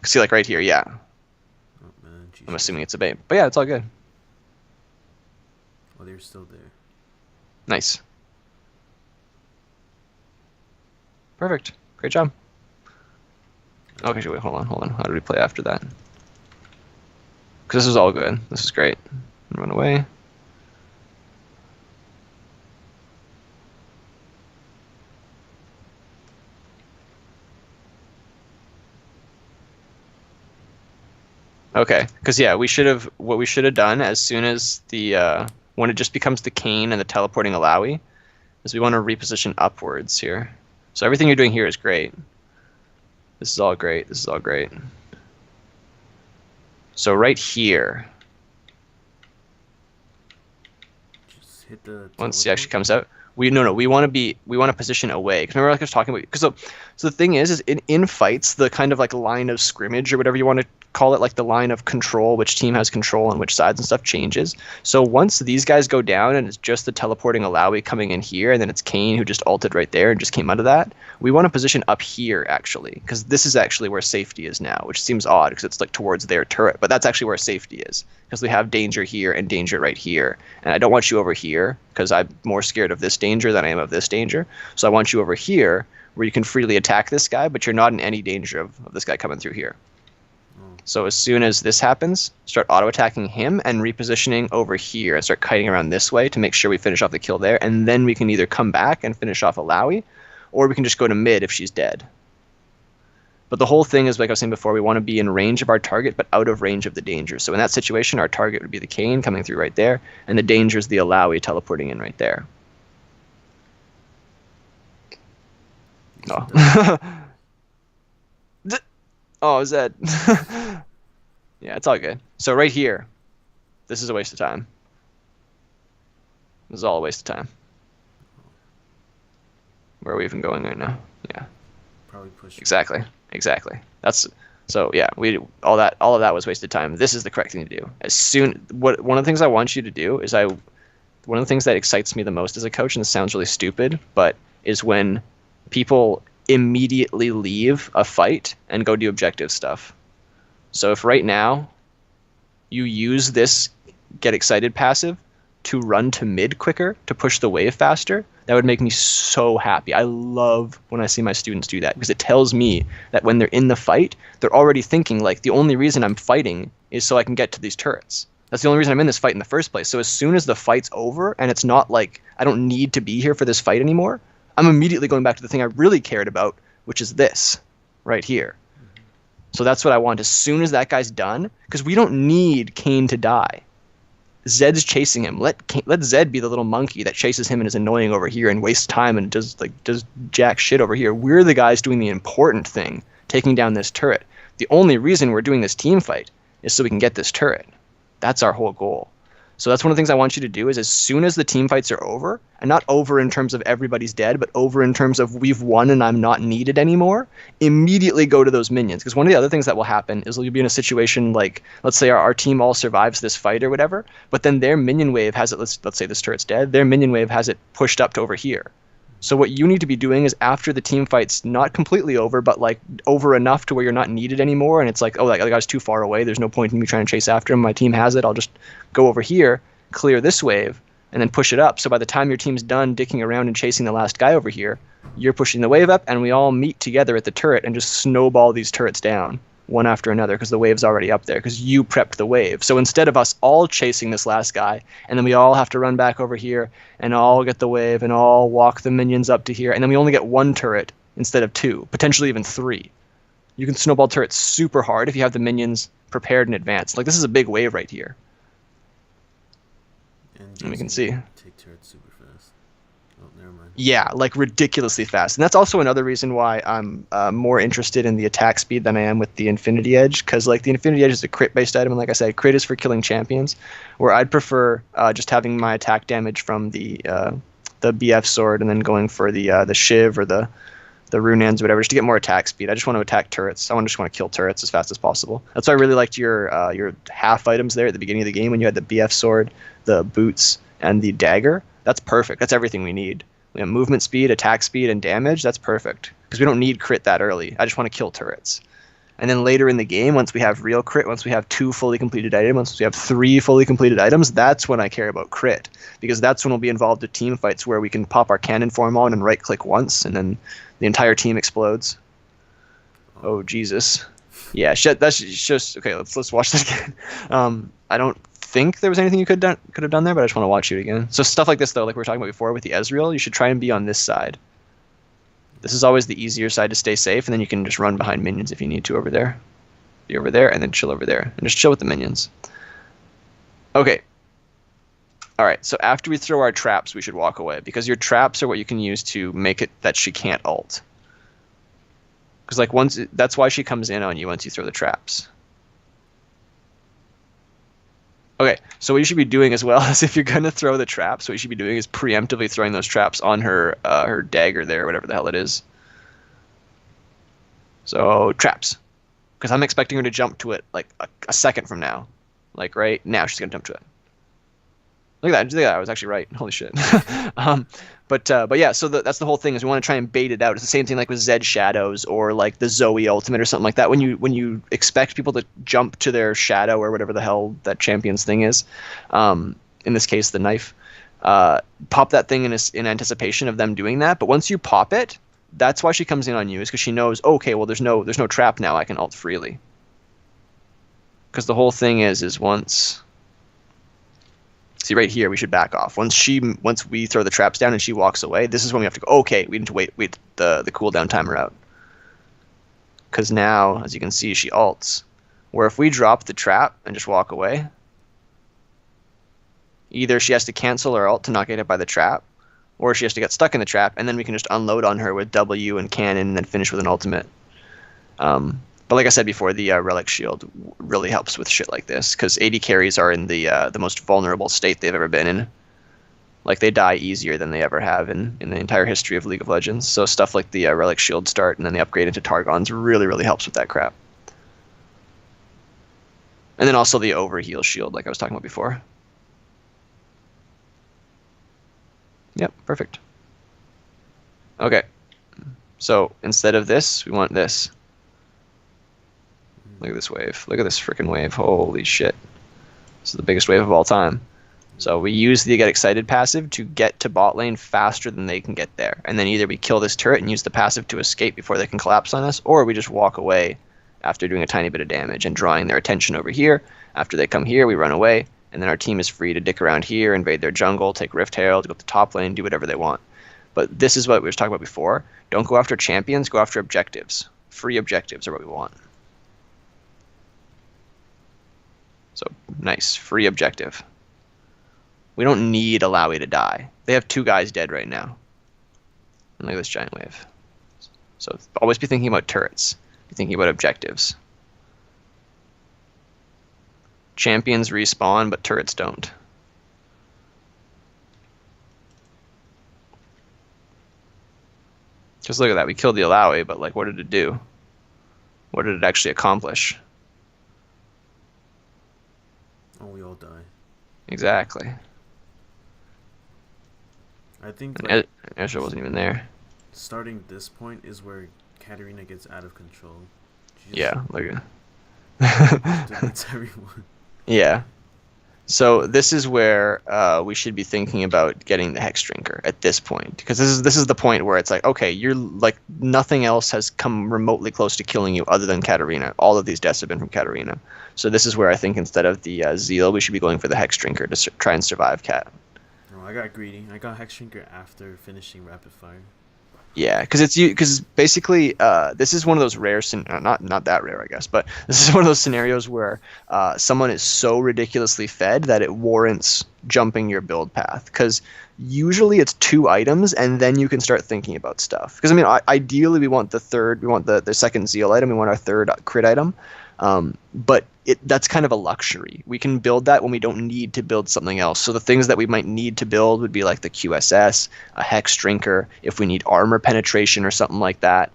See, like right here, yeah. Oh, man, I'm assuming it's a bait. But yeah, it's all good. Oh, they're still there. Nice. Perfect. Great job. Okay, wait, hold on. How do we play after that? Because this is all good. This is great. Run away. Okay, because yeah, what we should have done as soon as when it just becomes the Kayn and the teleporting Illaoi, is we want to reposition upwards here. So everything you're doing here is great. This is all great. So right here, just hit the once he actually comes out, we want to position away. Because remember, like I was talking about, because so the thing is in fights, the kind of like line of scrimmage or whatever you want to call it, like the line of control, which team has control on which sides and stuff changes. So once these guys go down and it's just the teleporting Illaoi coming in here, and then it's Kayn who just ulted right there and just came out of that, we want to position up here actually, because this is actually where safety is now, which seems odd because it's like towards their turret, but that's actually where safety is, because we have danger here and danger right here, and I don't want you over here because I'm more scared of this danger than I am of this danger. So I want you over here where you can freely attack this guy, but you're not in any danger of this guy coming through here. So as soon as this happens, start auto-attacking him and repositioning over here and start kiting around this way to make sure we finish off the kill there, and then we can either come back and finish off Illaoi, or we can just go to mid if she's dead. But the whole thing is, like I was saying before, we want to be in range of our target but out of range of the danger. So in that situation, our target would be the Kayn coming through right there, and the danger is the Illaoi teleporting in right there. Oh. Oh, is that... Yeah, it's all good. So right here, this is a waste of time. This is all a waste of time. Where are we even going right now? Yeah. Probably push. Exactly. That's so yeah. All of that was wasted time. This is the correct thing to do. One of the things I want you to do is one of the things that excites me the most as a coach, and this sounds really stupid, but is when people immediately leave a fight and go do objective stuff. So if right now you use this get excited passive to run to mid quicker to push the wave faster, that would make me so happy. I love when I see my students do that because it tells me that when they're in the fight, they're already thinking like the only reason I'm fighting is so I can get to these turrets. That's the only reason I'm in this fight in the first place. So as soon as the fight's over and it's not like I don't need to be here for this fight anymore, I'm immediately going back to the thing I really cared about, which is this right here. So that's what I want as soon as that guy's done, because we don't need Kayn to die. Zed's chasing him. Let Zed be the little monkey that chases him and is annoying over here and wastes time and does jack shit over here. We're the guys doing the important thing, taking down this turret. The only reason we're doing this team fight is so we can get this turret. That's our whole goal. So that's one of the things I want you to do is as soon as the team fights are over, and not over in terms of everybody's dead, but over in terms of we've won and I'm not needed anymore, immediately go to those minions. Because one of the other things that will happen is you'll be in a situation like, let's say our team all survives this fight or whatever, but then their minion wave has it, let's say this turret's dead, their minion wave has it pushed up to over here. So what you need to be doing is after the team fight's not completely over, but like over enough to where you're not needed anymore, and it's like, oh, that other guy's too far away, there's no point in me trying to chase after him, my team has it, I'll just go over here, clear this wave, and then push it up. So by the time your team's done dicking around and chasing the last guy over here, you're pushing the wave up, and we all meet together at the turret and just snowball these turrets down one after another because the wave's already up there because you prepped the wave. So instead of us all chasing this last guy and then we all have to run back over here and all get the wave and all walk the minions up to here and then we only get one turret instead of two, potentially even three. You can snowball turrets super hard if you have the minions prepared in advance. Like this is a big wave right here. And we can see. Take turrets super fast. Oh, never mind. Yeah, like ridiculously fast. And that's also another reason why I'm more interested in the attack speed than I am with the Infinity Edge. Because like the Infinity Edge is a crit-based item, and like I said, crit is for killing champions. Where I'd prefer just having my attack damage from the BF sword and then going for the Shiv or the Runaan's or whatever, just to get more attack speed. I just want to attack turrets. I just want to kill turrets as fast as possible. That's why I really liked your half items there at the beginning of the game when you had the BF sword, the boots, and the dagger. That's perfect. That's everything we need. We have movement speed, attack speed, and damage. That's perfect because we don't need crit that early. I just want to kill turrets. And then later in the game, once we have real crit, once we have 2 fully completed items, once we have 3 fully completed items, that's when I care about crit. Because that's when we'll be involved in team fights where we can pop our cannon form on and right-click once, and then the entire team explodes. Oh, Jesus. Yeah, shit, that's just... Okay, let's watch that again. I don't think there was anything you could have done there, but I just want to watch it again. So stuff like this, though, like we were talking about before with the Ezreal, you should try and be on this side. This is always the easier side to stay safe, and then you can just run behind minions if you need to over there. Be over there, and then chill over there. And just chill with the minions. Okay. Alright, so after we throw our traps, we should walk away. Because your traps are what you can use to make it that she can't ult. Because like that's why she comes in on you once you throw the traps. Okay, so what you should be doing as well is if you're going to throw the traps, what you should be doing is preemptively throwing those traps on her her dagger there, or whatever the hell it is. So, traps. Because I'm expecting her to jump to it like a second from now. Like right now she's going to jump to it. Look at that, I was actually right. Holy shit. But yeah, so that's the whole thing is we want to try and bait it out. It's the same thing like with Zed Shadows or like the Zoe Ultimate or something like that. When you expect people to jump to their shadow or whatever the hell that champion's thing is, in this case the knife, pop that thing in anticipation of them doing that. But once you pop it, that's why she comes in on you, is because she knows, okay, well there's no trap now, I can ult freely. Because the whole thing is once... See, right here, we should back off. Once we throw the traps down and she walks away, this is when we have to go, okay, we need to wait the cooldown timer out. Because now, as you can see, she ults. Where if we drop the trap and just walk away, either she has to cancel her ult to not get hit by the trap, or she has to get stuck in the trap, and then we can just unload on her with W and cannon and then finish with an ultimate. But like I said before, the Relic Shield really helps with shit like this, because AD carries are in the most vulnerable state they've ever been in. Like, they die easier than they ever have in the entire history of League of Legends. So stuff like the Relic Shield start and then the upgrade into Targons really, really helps with that crap. And then also the Overheal Shield, like I was talking about before. Yep, perfect. Okay. So, instead of this, we want this. Look at this wave. Look at this freaking wave. Holy shit. This is the biggest wave of all time. So we use the Get Excited passive to get to bot lane faster than they can get there. And then either we kill this turret and use the passive to escape before they can collapse on us, or we just walk away after doing a tiny bit of damage and drawing their attention over here. After they come here, we run away, and then our team is free to dick around here, invade their jungle, take Rift Herald, go to the top lane, do whatever they want. But this is what we were talking about before. Don't go after champions, go after objectives. Free objectives are what we want. So, nice. Free objective. We don't need Alawi to die. They have 2 guys dead right now. And look at this giant wave. So always be thinking about turrets. Be thinking about objectives. Champions respawn, but turrets don't. Just look at that. We killed the Alawi, but like, what did it do? What did it actually accomplish? Oh, we all die. Exactly. I think like, Ezra wasn't even there. Starting this point is where Katarina gets out of control. Yeah, look at deletes everyone. Yeah. So this is where we should be thinking about getting the Hex Drinker at this point, because this is the point where it's like, okay, you're like, nothing else has come remotely close to killing you other than Katarina. All of these deaths have been from Katarina. So this is where I think instead of the Zeal, we should be going for the Hex Drinker to try and survive Kat. No, I got greedy. I got Hex Drinker after finishing Rapid Fire. Yeah, because basically this is one of those rare, not that rare, I guess, but this is one of those scenarios where someone is so ridiculously fed that it warrants jumping your build path. Because usually it's 2 items, and then you can start thinking about stuff. Because I mean, ideally we want the second Zeal item, we want our 3rd crit item. But that's kind of a luxury. We can build that when we don't need to build something else. So the things that we might need to build would be like the QSS, a Hex Drinker, if we need armor penetration or something like that,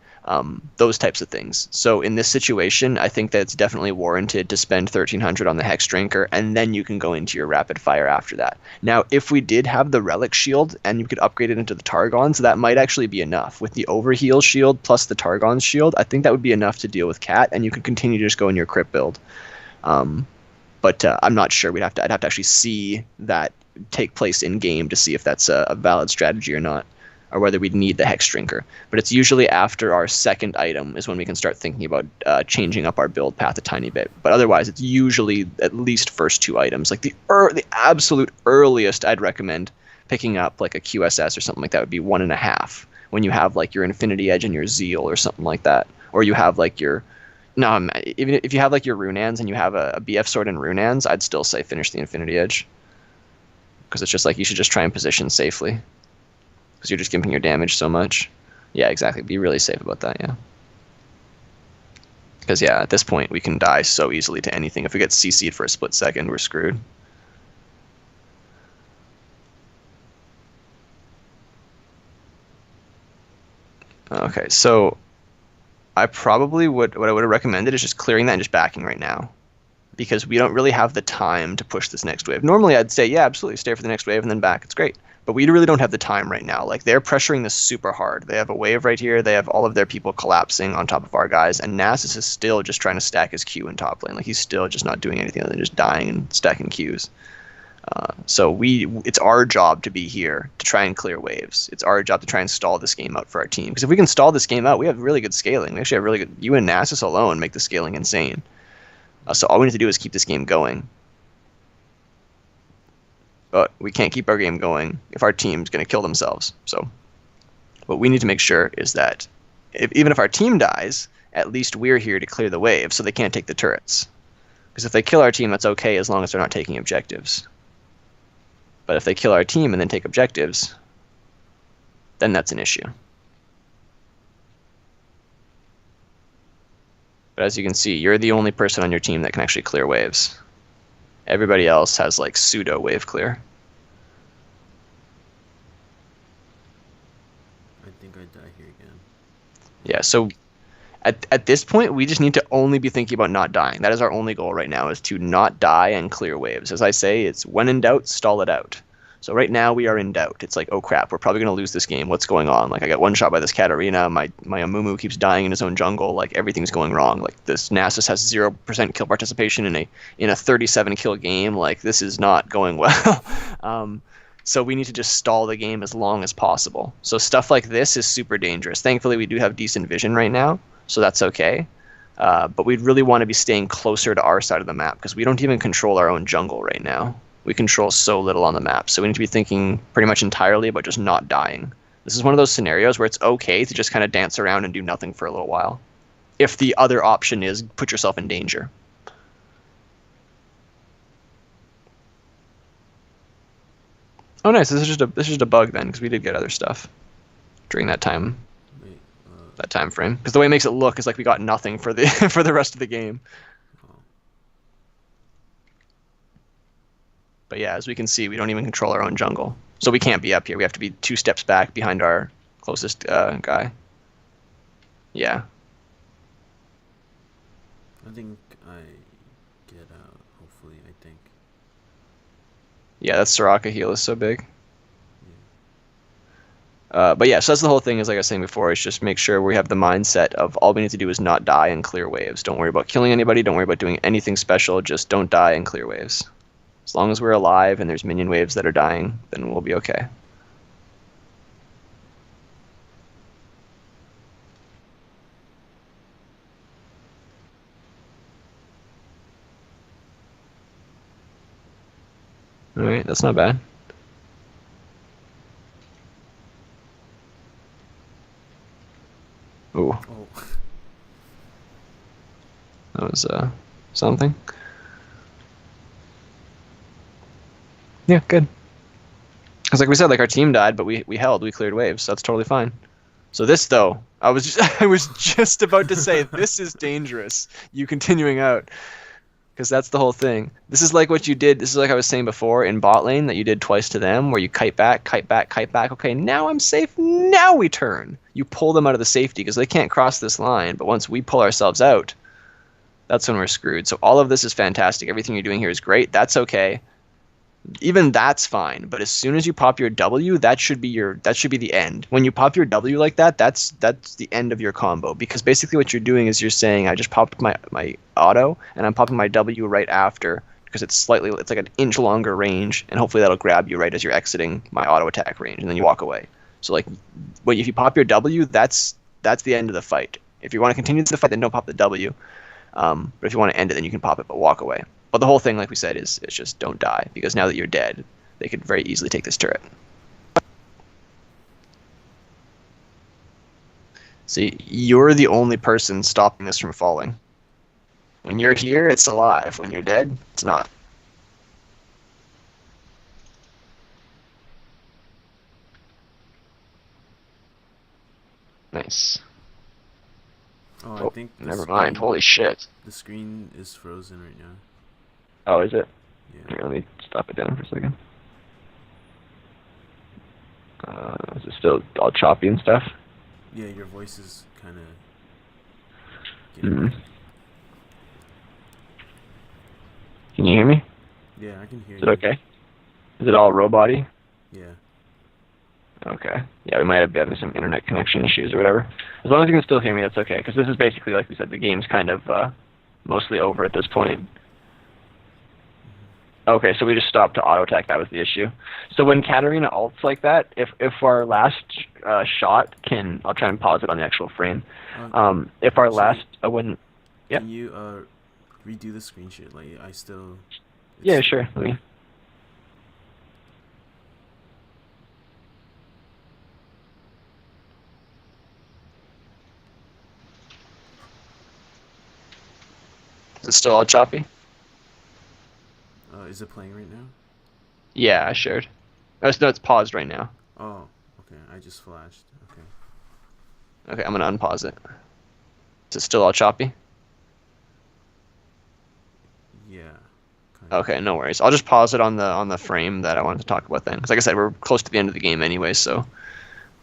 those types of things. So in this situation, I think that it's definitely warranted to spend 1,300 on the Hex Drinker, and then you can go into your Rapid Fire after that. Now, if we did have the Relic Shield and you could upgrade it into the Targon, so that might actually be enough. With the Overheal Shield plus the Targon's Shield, I think that would be enough to deal with Cat, and you can continue to just go in your crit build. But I'm not sure. I'd have to actually see that take place in game to see if that's a valid strategy or not, or whether we'd need the Hex Drinker. But it's usually after our 2nd item is when we can start thinking about changing up our build path a tiny bit. But otherwise, it's usually at least first 2 items. Like the absolute earliest, I'd recommend picking up like a QSS or something like that would be 1.5 when you have like your Infinity Edge and your Zeal or something like that, or you have like your even if you have like your Runans and you have a BF sword and Runans, I'd still say finish the Infinity Edge, because it's just like you should just try and position safely, because you're just giving your damage so much. Yeah, exactly. Be really safe about that, yeah. Because, yeah, at this point, we can die so easily to anything. If we get CC'd for a split second, we're screwed. Okay, so I probably what I would have recommended is just clearing that and just backing right now, because we don't really have the time to push this next wave. Normally, I'd say, yeah, absolutely, stay for the next wave and then back. It's great. But we really don't have the time right now. Like, they're pressuring this super hard. They have a wave right here. They have all of their people collapsing on top of our guys. And Nasus is still just trying to stack his Q in top lane. Like, he's still just not doing anything other than just dying and stacking Qs. So it's our job to be here to try and clear waves. It's our job to try and stall this game out for our team. Because if we can stall this game out, we have really good scaling. We actually have really good... You and Nasus alone make the scaling insane. So all we need to do is keep this game going. But we can't keep our game going if our team's going to kill themselves. So what we need to make sure is that even if our team dies, at least we're here to clear the wave so they can't take the turrets. Because if they kill our team, that's okay as long as they're not taking objectives. But if they kill our team and then take objectives, then that's an issue. But as you can see, you're the only person on your team that can actually clear waves. Everybody else has like pseudo wave clear. I think I die here again. Yeah, so at this point, we just need to only be thinking about not dying. That is our only goal right now, is to not die and clear waves. As I say, it's when in doubt, stall it out. So right now we are in doubt. It's like, oh crap, we're probably gonna lose this game. What's going on? Like I got one shot by this Katarina. My Amumu keeps dying in his own jungle. Like everything's going wrong. Like this Nasus has 0% kill participation in a 37 kill game. Like this is not going well. So we need to just stall the game as long as possible. So stuff like this is super dangerous. Thankfully we do have decent vision right now, so that's okay. But we'd really want to be staying closer to our side of the map because we don't even control our own jungle right now. We control so little on the map, so we need to be thinking pretty much entirely about just not dying. This is one of those scenarios where it's okay to just kind of dance around and do nothing for a little while, if the other option is put yourself in danger. Oh, nice. This is just a bug then, because we did get other stuff during that time. Wait, that time frame. Because the way it makes it look is like we got nothing for the for the rest of the game. But yeah, as we can see, we don't even control our own jungle. So we can't be up here. We have to be 2 steps back behind our closest guy. Yeah. I think I get out, hopefully, I think. Yeah, that Soraka heal is so big. But yeah, so that's the whole thing, is like I was saying before, is just make sure we have the mindset of all we need to do is not die and clear waves. Don't worry about killing anybody. Don't worry about doing anything special. Just don't die and clear waves. As long as we're alive and there's minion waves that are dying, then we'll be okay. Alright, that's not bad. Ooh. Oh. That was something. Yeah, good. Because like we said, like our team died, but we cleared waves, so that's totally fine. So this though, I was just about to say this is dangerous. You continuing out, because that's the whole thing. This is like what you did. This is like I was saying before in bot lane that you did twice to them, where you kite back, kite back, kite back. Okay, now I'm safe. Now we turn. You pull them out of the safety because they can't cross this line. But once we pull ourselves out, that's when we're screwed. So all of this is fantastic. Everything you're doing here is great. That's okay. Even that's fine, but as soon as you pop your W, that should be the end. When you pop your W like that, that's the end of your combo, because basically what you're doing is you're saying, I just popped my auto and I'm popping my W right after, because it's like an inch longer range, and hopefully that'll grab you right as you're exiting my auto attack range, and then you walk away. So like if you pop your W, that's the end of the fight. If you want to continue the fight, then don't pop the W. But if you want to end it, then you can pop it but walk away. But the whole thing, like we said, is just don't die, because now that you're dead, they could very easily take this turret. See, you're the only person stopping this from falling. When you're here, it's alive. When you're dead, it's not. Nice. Oh, I think never mind. Holy shit. The screen is frozen right now. Oh, is it? Yeah. Here, let me stop it down for a second. Is it still all choppy and stuff? Yeah, your voice is kind of... Can you hear me? Yeah, I can hear you. Is it okay? Is it all robot-y? Yeah. Okay. Yeah, we might be having some internet connection issues or whatever. As long as you can still hear me, that's okay, because this is basically, like we said, the game's kind of mostly over at this point. Okay, so we just stopped to auto attack. That was the issue. So when Katarina ults like that, if our last shot can, I'll try and pause it on the actual frame. If our last when, yeah. Can you redo the screenshot? Like I still. Yeah, sure. Let me. Is it still all choppy? Is it playing right now? Yeah, I shared. Oh, no, it's paused right now. Oh, okay. I just flashed. Okay. Okay, I'm gonna unpause it. Is it still all choppy? Yeah. Okay, no worries. I'll just pause it on the frame that I wanted to talk about then, because like I said, we're close to the end of the game anyway, so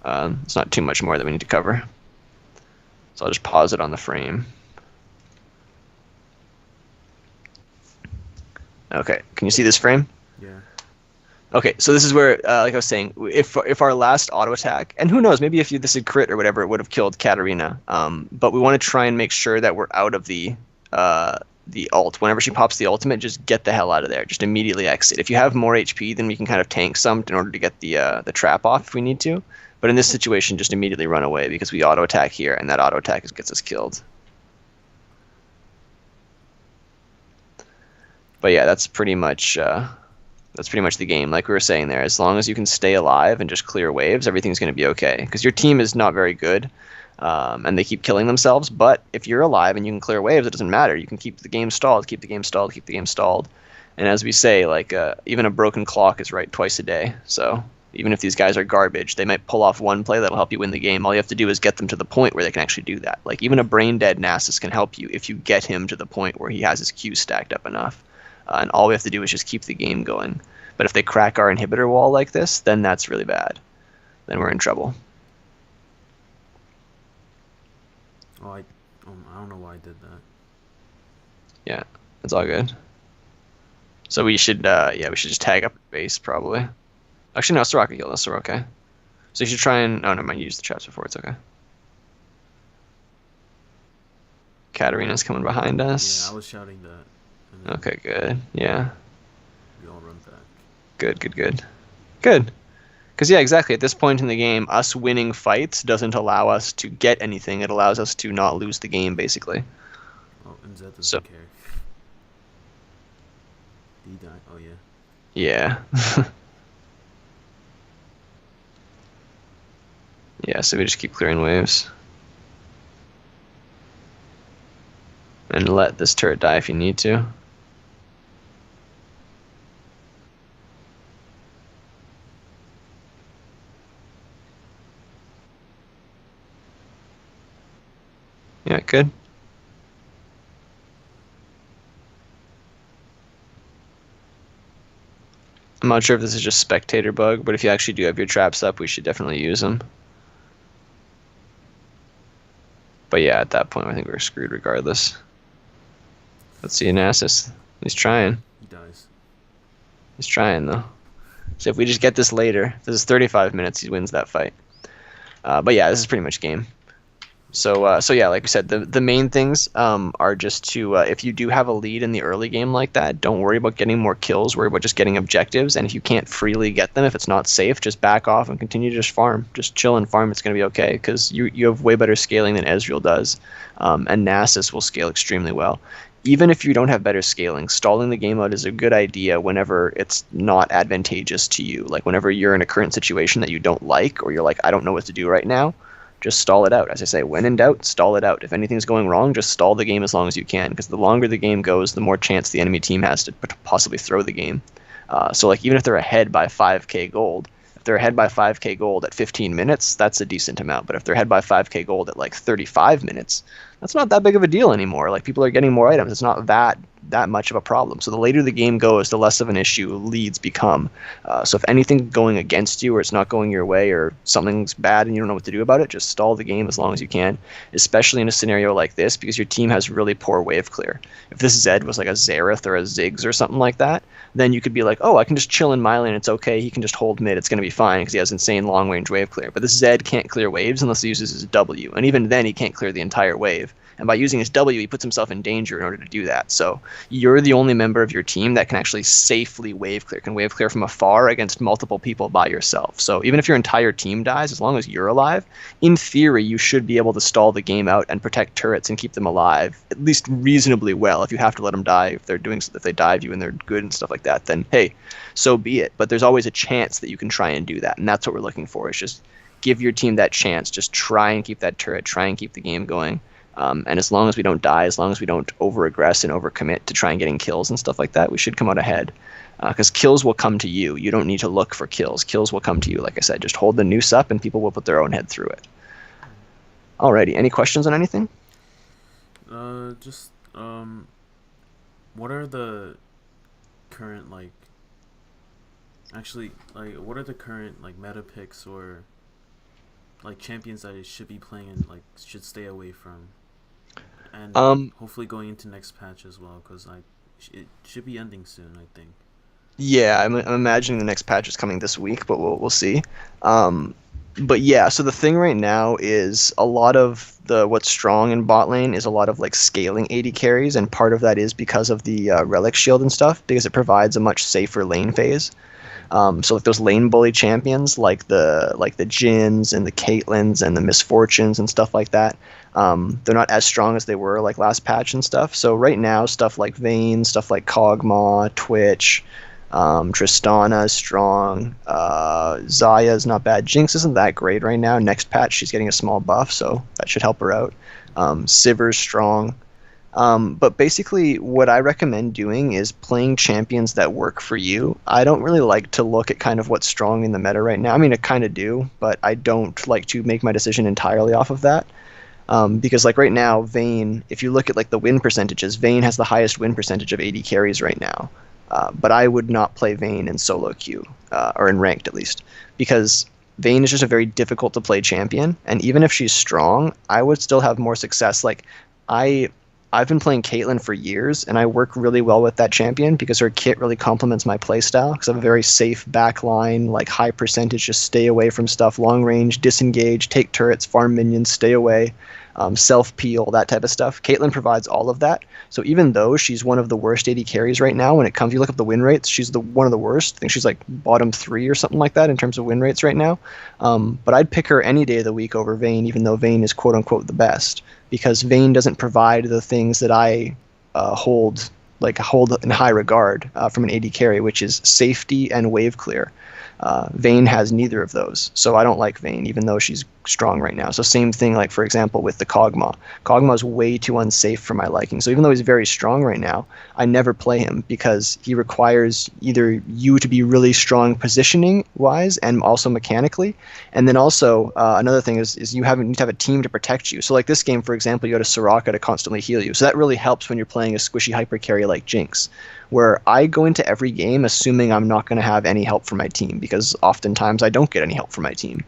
it's not too much more that we need to cover. So I'll just pause it on the frame. Okay, can you see this frame? Yeah. Okay, so this is where, like I was saying, if our last auto attack, and who knows, maybe if this had crit or whatever, it would have killed Katarina. But we want to try and make sure that we're out of the ult. Whenever she pops the ultimate, just get the hell out of there. Just immediately exit. If you have more HP, then we can kind of tank some in order to get the trap off if we need to. But in this situation, just immediately run away because we auto attack here, and that auto attack gets us killed. But yeah, that's pretty much the game. Like we were saying there, as long as you can stay alive and just clear waves, everything's going to be okay. Because your team is not very good, and they keep killing themselves. But if you're alive and you can clear waves, it doesn't matter. You can keep the game stalled, keep the game stalled, keep the game stalled. And as we say, like even a broken clock is right twice a day. So even if these guys are garbage, they might pull off one play that'll help you win the game. All you have to do is get them to the point where they can actually do that. Like even a brain dead Nasus can help you if you get him to the point where he has his Q stacked up enough. And all we have to do is just keep the game going. But if they crack our inhibitor wall like this, then that's really bad. Then we're in trouble. Oh, I don't know why I did that. Yeah, it's all good. So we should, we should just tag up base probably. Actually, no, Soraka killed us, so we're okay. So you should try and, oh, never mind, you used the traps before, it's okay. Katarina's coming behind us. Yeah, I was shouting that. Okay, good. Yeah. We all run back. Good. Good. Because, yeah, exactly. At this point in the game, us winning fights doesn't allow us to get anything. It allows us to not lose the game, basically. Oh, and Zed doesn't care. Did he die? Oh, yeah. Yeah. Yeah, so we just keep clearing waves. And let this turret die if you need to. Yeah, good. I'm not sure if this is just spectator bug, but if you actually do have your traps up, we should definitely use them. But yeah, at that point, I think we're screwed regardless. Let's see Nasus. He's trying. He dies. He's trying, though. So if we just get this later, this is 35 minutes, he wins that fight. But yeah, this is pretty much game. So yeah, like we said, the main things are just to, if you do have a lead in the early game like that, don't worry about getting more kills, worry about just getting objectives, and if you can't freely get them, if it's not safe, just back off and continue to just farm. Just chill and farm, it's going to be okay, because you have way better scaling than Ezreal does, and Nasus will scale extremely well. Even if you don't have better scaling, stalling the game out is a good idea whenever it's not advantageous to you. Like whenever you're in a current situation that you don't like, or you're like, I don't know what to do right now, just stall it out. As I say, when in doubt, stall it out. If anything's going wrong, just stall the game as long as you can, because the longer the game goes, the more chance the enemy team has to possibly throw the game. So like even if they're ahead by 5k gold, if they're ahead by 5k gold at 15 minutes, that's a decent amount. But if they're ahead by 5k gold at like 35 minutes, that's not that big of a deal anymore. Like people are getting more items. It's not that much of a problem. So the later the game goes, the less of an issue leads become. So if anything's going against you, or it's not going your way, or something's bad and you don't know what to do about it, just stall the game as long as you can, especially in a scenario like this, because your team has really poor wave clear. If this Zed was like a Xerath or a Ziggs or something like that, then you could be like, oh, I can just chill in my lane, it's okay, he can just hold mid, it's going to be fine, because he has insane long-range wave clear. But this Zed can't clear waves unless he uses his W, and even then he can't clear the entire wave. And by using his W, he puts himself in danger in order to do that. So you're the only member of your team that can actually safely wave clear, can wave clear from afar against multiple people by yourself. So even if your entire team dies, as long as you're alive, in theory, you should be able to stall the game out and protect turrets and keep them alive, at least reasonably well. If you have to let them die, if they dive you and they're good and stuff like that, then hey, so be it. But there's always a chance that you can try and do that. And that's what we're looking for, is just give your team that chance. Just try and keep that turret, try and keep the game going. And as long as we don't die, as long as we don't over-aggress and over-commit to try and getting kills and stuff like that, we should come out ahead. Because kills will come to you. You don't need to look for kills. Kills will come to you, like I said. Just hold the noose up and people will put their own head through it. Alrighty, any questions on anything? What are the current, like... Actually, like, what are the current, like, meta picks or... like champions that I should be playing and like should stay away from, and hopefully going into next patch as well, because it should be ending soon, I think. Yeah, I'm imagining the next patch is coming this week, but we'll see. Um, but yeah, so the thing right now is a lot of the what's strong in bot lane is a lot of like scaling AD carries, and part of that is because of the relic shield and stuff, because it provides a much safer lane phase. So like those lane bully champions, like the Jins and the Caitlyn's and the Misfortunes and stuff like that, they're not as strong as they were like last patch and stuff. So right now, stuff like Vayne, stuff like Kog'Maw, Twitch, Tristana is strong. Xayah is not bad. Jinx isn't that great right now. Next patch, she's getting a small buff, so that should help her out. Sivir's strong. But basically, what I recommend doing is playing champions that work for you. I don't really like to look at kind of what's strong in the meta right now. I mean, I kind of do, but I don't like to make my decision entirely off of that. Because like right now, Vayne, if you look at like the win percentages, Vayne has the highest win percentage of AD carries right now. But I would not play Vayne in solo queue, or in ranked at least, because Vayne is just a very difficult to play champion, and even if she's strong, I would still have more success. Like I I've been playing Caitlyn for years, and I work really well with that champion because her kit really complements my playstyle. Because I have a very safe backline, like high percentage, just stay away from stuff, long range, disengage, take turrets, farm minions, stay away, self peel, that type of stuff. Caitlyn provides all of that. So even though she's one of the worst AD carries right now, when it comes, you look up the win rates, she's one of the worst. I think she's like bottom 3 or something like that in terms of win rates right now. But I'd pick her any day of the week over Vayne, even though Vayne is quote unquote the best, because Vayne doesn't provide the things that I hold in high regard from an AD carry, which is safety and wave clear. Vayne has neither of those, so I don't like Vayne, even though she's strong right now. So same thing, like for example with the Kog'Maw. Kog'Maw is way too unsafe for my liking. So even though he's very strong right now, I never play him because he requires either you to be really strong positioning wise and also mechanically, and then also another thing is you need to have a team to protect you. So like this game, for example, you go to Soraka to constantly heal you. So that really helps when you're playing a squishy hyper carry like Jinx, where I go into every game assuming I'm not going to have any help from my team, because oftentimes I don't get any help from my team.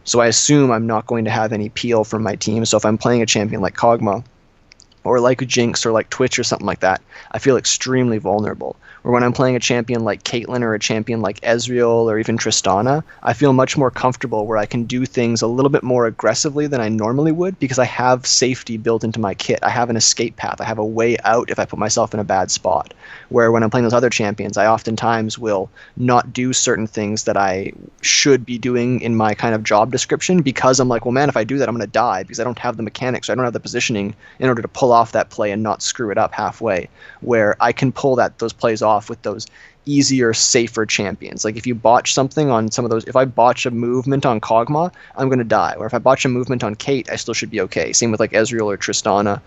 So I assume I'm not going to have any peel from my team. So if I'm playing a champion like Kog'Maw, or like Jinx, or like Twitch, or something like that, I feel extremely vulnerable. Or when I'm playing a champion like Caitlyn, or a champion like Ezreal, or even Tristana, I feel much more comfortable where I can do things a little bit more aggressively than I normally would, because I have safety built into my kit. I have an escape path. I have a way out if I put myself in a bad spot. Where when I'm playing those other champions, I oftentimes will not do certain things that I should be doing in my kind of job description, because I'm like, well, man, if I do that, I'm going to die, because I don't have the mechanics, or I don't have the positioning in order to pull off that play and not screw it up halfway, where I can pull those plays off with those easier, safer champions. Like if you botch something on some of those, if I botch a movement on Kog'Maw, I'm going to die. Or if I botch a movement on Kate, I still should be okay. Same with like Ezreal or Tristana.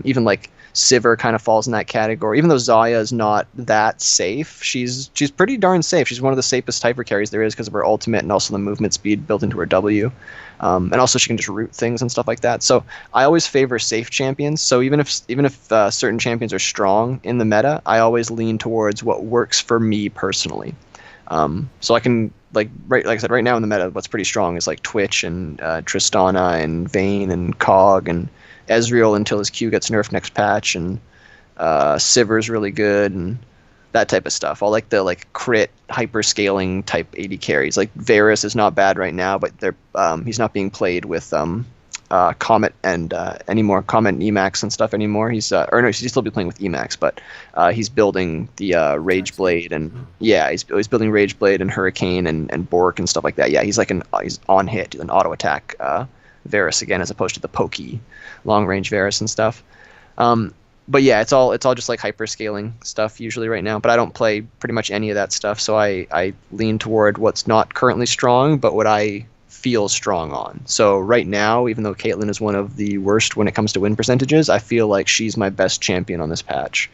Even like Sivir kind of falls in that category. Even though Xayah is not that safe, she's pretty darn safe. She's one of the safest hyper carries there is because of her ultimate and also the movement speed built into her W. And also she can just root things and stuff like that. So I always favor safe champions. So even if certain champions are strong in the meta, I always lean towards what works for me personally. So I can like I said, right now in the meta, what's pretty strong is like Twitch and Tristana and Vayne and Kog and Ezreal until his Q gets nerfed next patch, and Sivir's really good and that type of stuff. All like the crit hyper scaling type AD carries. Like Varus is not bad right now, but he's not being played with Comet and anymore. Comet and Emax and stuff anymore. He's he's still be playing with Emax, but he's building the Rage Blade, and yeah, he's building Rage Blade and Hurricane and Bork and stuff like that. Yeah, he's he's on hit, an auto attack Varus again, as opposed to the pokey long range Varus and stuff. But yeah, it's all just like hyper scaling stuff usually right now. But I don't play pretty much any of that stuff, so I lean toward what's not currently strong, but what I feel strong on. So right now, even though Caitlyn is one of the worst when it comes to win percentages, I feel like she's my best champion on this patch.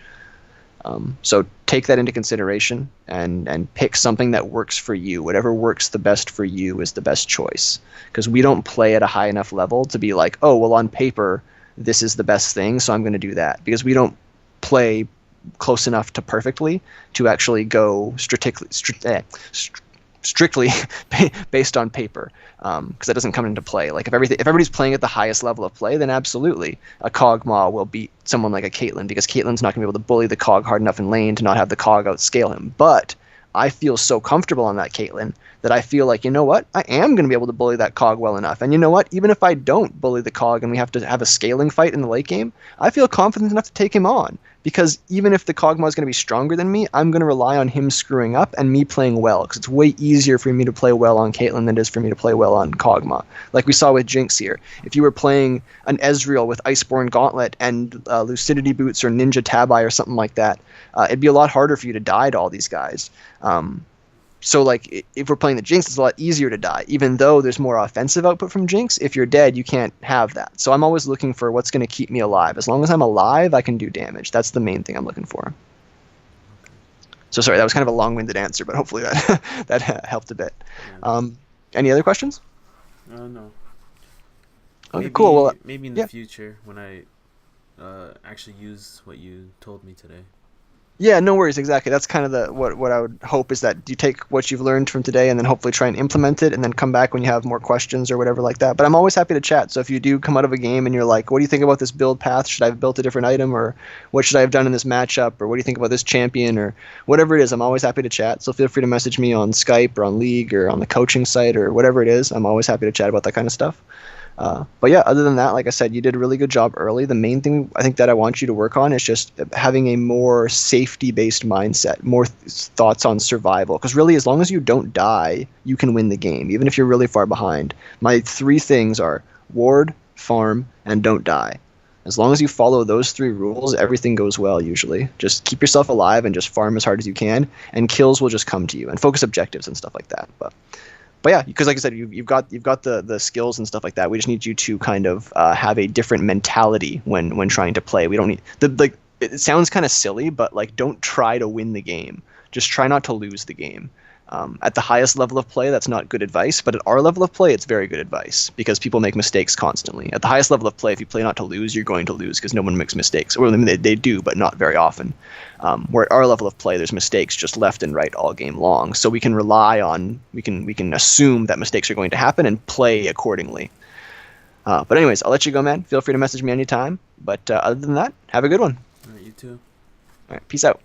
So take that into consideration and pick something that works for you. Whatever works the best for you is the best choice. Because we don't play at a high enough level to be like, oh, well, on paper, this is the best thing, so I'm going to do that. Because we don't play close enough to perfectly to actually go strictly based on paper, because that doesn't come into play. Like if everybody's playing at the highest level of play, then absolutely a Kog'Maw will beat someone like a Caitlyn, because Caitlyn's not going to be able to bully the Cog hard enough in lane to not have the Cog outscale him. But I feel so comfortable on that Caitlyn that I feel like, you know what, I am going to be able to bully that Cog well enough. And you know what, even if I don't bully the Cog and we have to have a scaling fight in the late game, I feel confident enough to take him on. Because even if the Kog'Maw is going to be stronger than me, I'm going to rely on him screwing up and me playing well. Because it's way easier for me to play well on Caitlyn than it is for me to play well on Kog'Maw. Like we saw with Jinx here. If you were playing an Ezreal with Iceborne Gauntlet and Lucidity Boots or Ninja Tabi or something like that, it'd be a lot harder for you to die to all these guys. So like if we're playing the Jinx, it's a lot easier to die, even though there's more offensive output from Jinx. If you're dead, you can't have that. So I'm always looking for what's going to keep me alive. As long as I'm alive, I can do damage. That's the main thing I'm looking for. So sorry, that was kind of a long-winded answer, but hopefully that helped a bit. Any other questions? No. Okay, cool. Well, maybe in the future when I actually use what you told me today. Yeah, no worries. Exactly. That's kind of what I would hope, is that you take what you've learned from today and then hopefully try and implement it, and then come back when you have more questions or whatever like that. But I'm always happy to chat. So if you do come out of a game and you're like, what do you think about this build path? Should I have built a different item, or what should I have done in this matchup, or what do you think about this champion, or whatever it is? I'm always happy to chat. So feel free to message me on Skype or on League or on the coaching site or whatever it is. I'm always happy to chat about that kind of stuff. But yeah, other than that, like I said, you did a really good job early. The main thing I think that I want you to work on is just having a more safety-based mindset, more thoughts on survival. Because really, as long as you don't die, you can win the game, even if you're really far behind. My 3 things are ward, farm, and don't die. As long as you follow those 3 rules, everything goes well usually. Just keep yourself alive and just farm as hard as you can, and kills will just come to you. And focus objectives and stuff like that. But yeah, because like I said, you've got the skills and stuff like that. We just need you to kind of have a different mentality when trying to play. We don't need it sounds kind of silly, but like, don't try to win the game. Just try not to lose the game. At the highest level of play, that's not good advice, but at our level of play, it's very good advice, because people make mistakes constantly. At the highest level of play, if you play not to lose, you're going to lose, because no one makes mistakes. Or I mean, they do, but not very often. Where at our level of play, there's mistakes just left and right all game long. So we can we can assume that mistakes are going to happen and play accordingly. But anyways, I'll let you go, man. Feel free to message me anytime. But other than that, have a good one. All right, you too. All right, peace out.